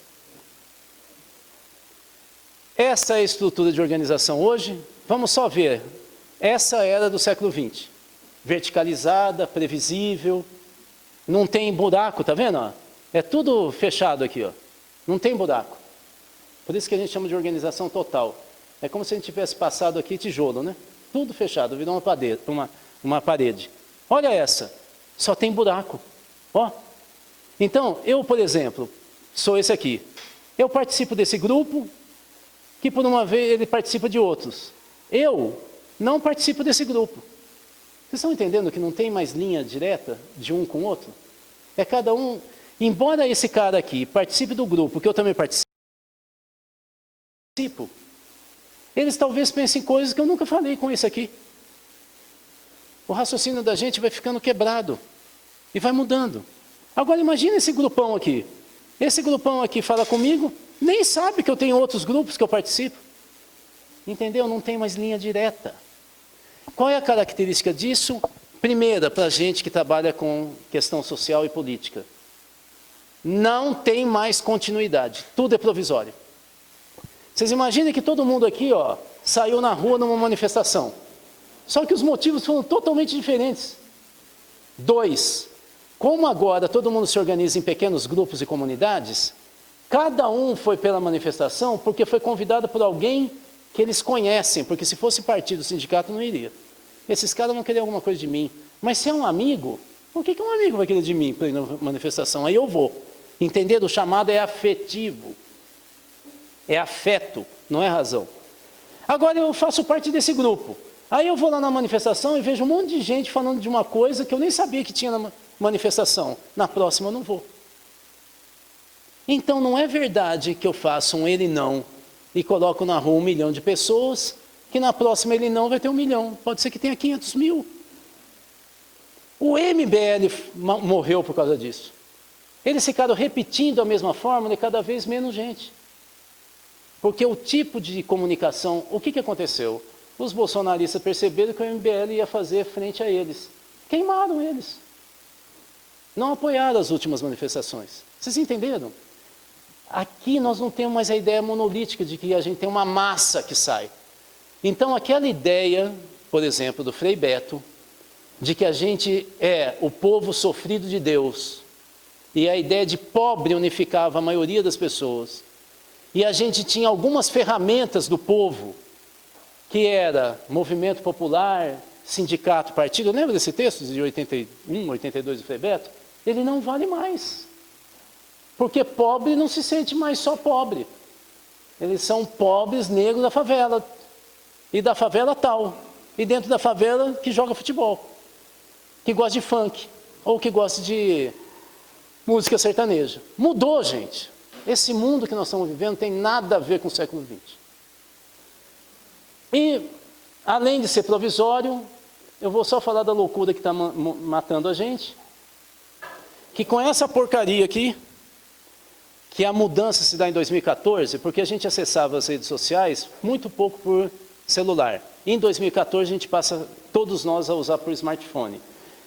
Essa é a estrutura de organização hoje. Vamos só ver. Essa era do século XX. Verticalizada, previsível. Não tem buraco, tá vendo? Ó? É tudo fechado aqui, ó. Não tem buraco. Por isso que a gente chama de organização total. É como se a gente tivesse passado aqui tijolo, né? Tudo fechado, virou uma parede. Olha essa, só tem buraco. Ó. Então, eu, por exemplo, sou esse aqui. Eu participo desse grupo, que por uma vez ele participa de outros. Eu não participo desse grupo. Vocês estão entendendo que não tem mais linha direta de um com o outro? É cada um, embora esse cara aqui participe do grupo, que eu também participo, eles talvez pensem coisas que eu nunca falei com esse aqui. O raciocínio da gente vai ficando quebrado e vai mudando. Agora imagina esse grupão aqui. Esse grupão aqui fala comigo, nem sabe que eu tenho outros grupos que eu participo. Entendeu? Não tem mais linha direta. Qual é a característica disso? Primeira, para a gente que trabalha com questão social e política. Não tem mais continuidade. Tudo é provisório. Vocês imaginem que todo mundo aqui, ó, saiu na rua numa manifestação. Só que os motivos foram totalmente diferentes. 2, como agora todo mundo se organiza em pequenos grupos e comunidades, cada um foi pela manifestação porque foi convidado por alguém que eles conhecem, porque se fosse partido, sindicato, não iria. Esses caras vão querer alguma coisa de mim. Mas se é um amigo, por que um amigo vai querer de mim para ir na manifestação? Aí eu vou. Entender? O chamado é afetivo. é afeto, não é razão. Agora eu faço parte desse grupo. Aí eu vou lá na manifestação e vejo um monte de gente falando de uma coisa que eu nem sabia que tinha na manifestação. Na próxima eu não vou. Então não é verdade que eu faço um ele não e coloco na rua 1 milhão de pessoas, que na próxima ele não vai ter 1 milhão. Pode ser que tenha 500 mil. O MBL morreu por causa disso. Eles ficaram repetindo a mesma fórmula e cada vez menos gente. Porque o tipo de comunicação, o que aconteceu? Os bolsonaristas perceberam que o MBL ia fazer frente a eles. Queimaram eles. Não apoiaram as últimas manifestações. Vocês entenderam? Aqui nós não temos mais a ideia monolítica de que a gente tem uma massa que sai. Então aquela ideia, por exemplo, do Frei Beto, de que a gente é o povo sofrido de Deus, e a ideia de pobre unificava a maioria das pessoas, e a gente tinha algumas ferramentas do povo, que era movimento popular, sindicato, partido. Lembra desse texto de 81, 82 do Frei Beto? Ele não vale mais. Porque pobre não se sente mais só pobre. Eles são pobres negros da favela. E da favela tal. E dentro da favela que joga futebol. Que gosta de funk. Ou que gosta de música sertaneja. Mudou, gente. Esse mundo que nós estamos vivendo não tem nada a ver com o século XX. E, além de ser provisório, eu vou só falar da loucura que está matando a gente. Que com essa porcaria aqui, que a mudança se dá em 2014, porque a gente acessava as redes sociais muito pouco por celular. Em 2014 a gente passa, todos nós, a usar por smartphone.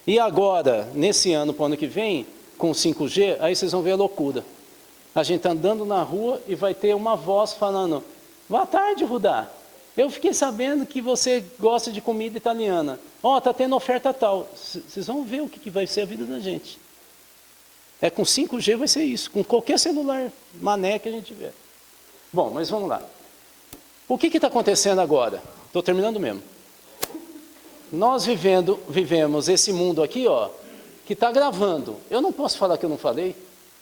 E agora, nesse ano, para o ano que vem, com 5G, aí vocês vão ver a loucura. A gente está andando na rua e vai ter uma voz falando: boa tarde, Rudá. Eu fiquei sabendo que você gosta de comida italiana. Ó, está tendo oferta tal. Vocês vão ver o que vai ser a vida da gente. É com 5G vai ser isso, com qualquer celular mané que a gente tiver. Bom, mas vamos lá. O que está acontecendo agora? Estou terminando mesmo. Nós vivemos esse mundo aqui, ó, que está gravando. Eu não posso falar que eu não falei.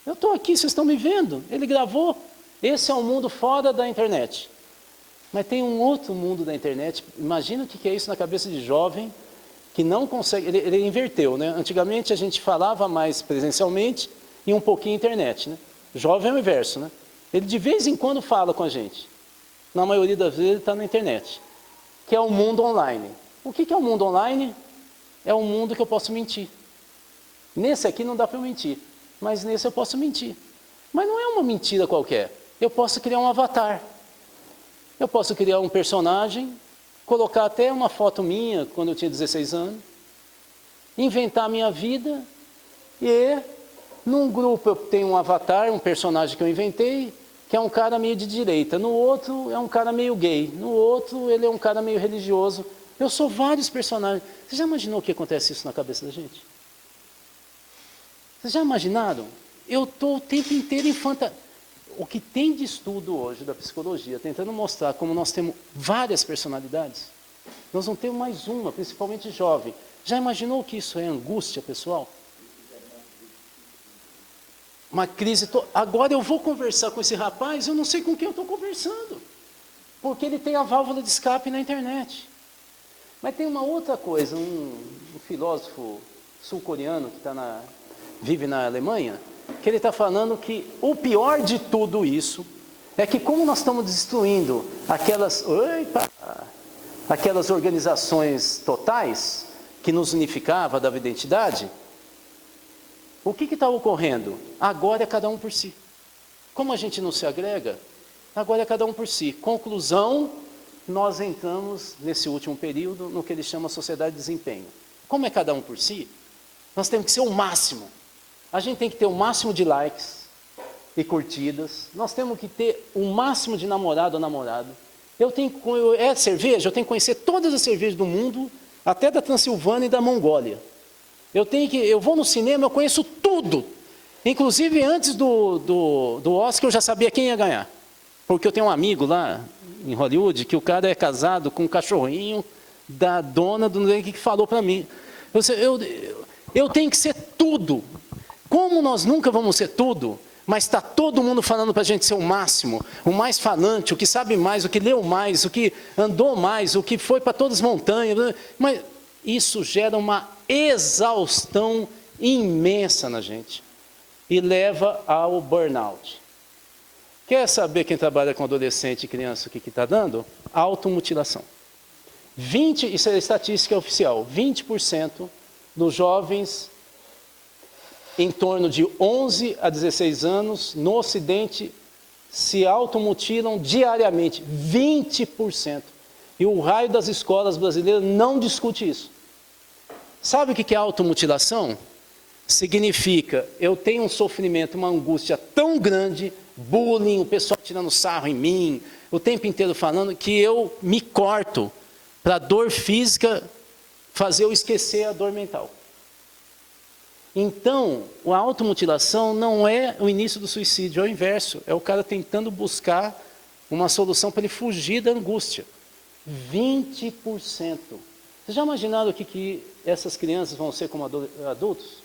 Eu estou aqui, vocês estão me vendo. Ele gravou. Esse é um mundo fora da internet. Mas tem um outro mundo da internet. Imagina o que é isso na cabeça de jovem que não consegue. Ele inverteu, né? Antigamente a gente falava mais presencialmente e um pouquinho internet, né? Jovem é o inverso, né? Ele de vez em quando fala com a gente. Na maioria das vezes ele está na internet. Que é o mundo online. O que é o mundo online? É um mundo que eu posso mentir. Nesse aqui não dá para eu mentir. Mas nesse eu posso mentir. Mas não é uma mentira qualquer. Eu posso criar um avatar. Eu posso criar um personagem, colocar até uma foto minha quando eu tinha 16 anos, inventar a minha vida e num grupo eu tenho um avatar, um personagem que eu inventei, que é um cara meio de direita, no outro é um cara meio gay, no outro ele é um cara meio religioso. Eu sou vários personagens. Você já imaginou o que acontece isso na cabeça da gente? Vocês já imaginaram? Eu estou o tempo inteiro em fantasia. O que tem de estudo hoje da psicologia, tentando mostrar como nós temos várias personalidades, nós não temos mais uma, principalmente jovem. Já imaginou o que isso é angústia pessoal? Uma crise. Agora eu vou conversar com esse rapaz, eu não sei com quem eu estou conversando, porque ele tem a válvula de escape na internet. Mas tem uma outra coisa, um filósofo sul-coreano que vive na Alemanha, que ele está falando que o pior de tudo isso é que como nós estamos destruindo aquelas organizações totais que nos unificavam, dava identidade, o que está ocorrendo? Agora é cada um por si. Como a gente não se agrega, agora é cada um por si. Conclusão, nós entramos nesse último período no que ele chama sociedade de desempenho. Como é cada um por si, nós temos que ser o máximo. A gente tem que ter o máximo de likes e curtidas. Nós temos que ter o máximo de namorado ou namorada. Cerveja, eu tenho que conhecer todas as cervejas do mundo, até da Transilvânia e da Mongólia. Eu vou no cinema, eu conheço tudo. Inclusive, antes do Oscar, eu já sabia quem ia ganhar. Porque eu tenho um amigo lá em Hollywood, que o cara é casado com um cachorrinho da dona do que falou para mim. Eu tenho que ser tudo. Como nós nunca vamos ser tudo, Mas está todo mundo falando para a gente ser o máximo, o mais falante, o que sabe mais, o que leu mais, o que andou mais, o que foi para todas as montanhas. Mas isso gera uma exaustão imensa na gente e leva ao burnout. Quer saber quem trabalha com adolescente e criança o que está dando? Automutilação. Isso é a estatística oficial, 20% dos jovens em torno de 11 a 16 anos no Ocidente se automutilam diariamente, 20%. E o raio das escolas brasileiras não discute isso. Sabe o que é automutilação? Significa, eu tenho um sofrimento, uma angústia tão grande, bullying, o pessoal tirando sarro em mim, o tempo inteiro falando, que eu me corto para a dor física fazer eu esquecer a dor mental. Então, a automutilação não é o início do suicídio, é o inverso. É o cara tentando buscar uma solução para ele fugir da angústia. 20%. Vocês já imaginaram o que essas crianças vão ser como adultos?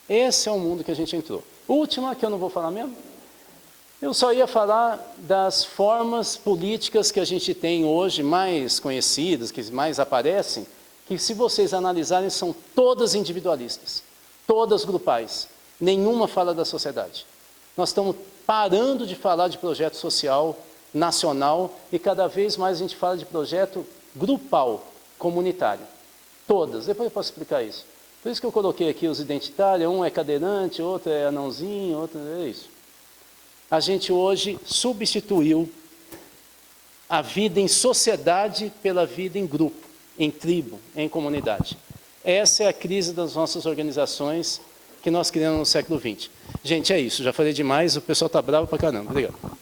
Esse é o mundo que a gente entrou. Última, que eu não vou falar mesmo. Eu só ia falar das formas políticas que a gente tem hoje, mais conhecidas, que mais aparecem, que se vocês analisarem são todas individualistas. Todas grupais, nenhuma fala da sociedade. Nós estamos parando de falar de projeto social, nacional, e cada vez mais a gente fala de projeto grupal, comunitário. Todas, depois eu posso explicar isso. Por isso que eu coloquei aqui os identitários, um é cadeirante, outro é anãozinho, outro é isso. A gente hoje substituiu a vida em sociedade pela vida em grupo, em tribo, em comunidade. Essa é a crise das nossas organizações que nós criamos no século XX. Gente, é isso. Já falei demais, o pessoal está bravo pra caramba. Obrigado.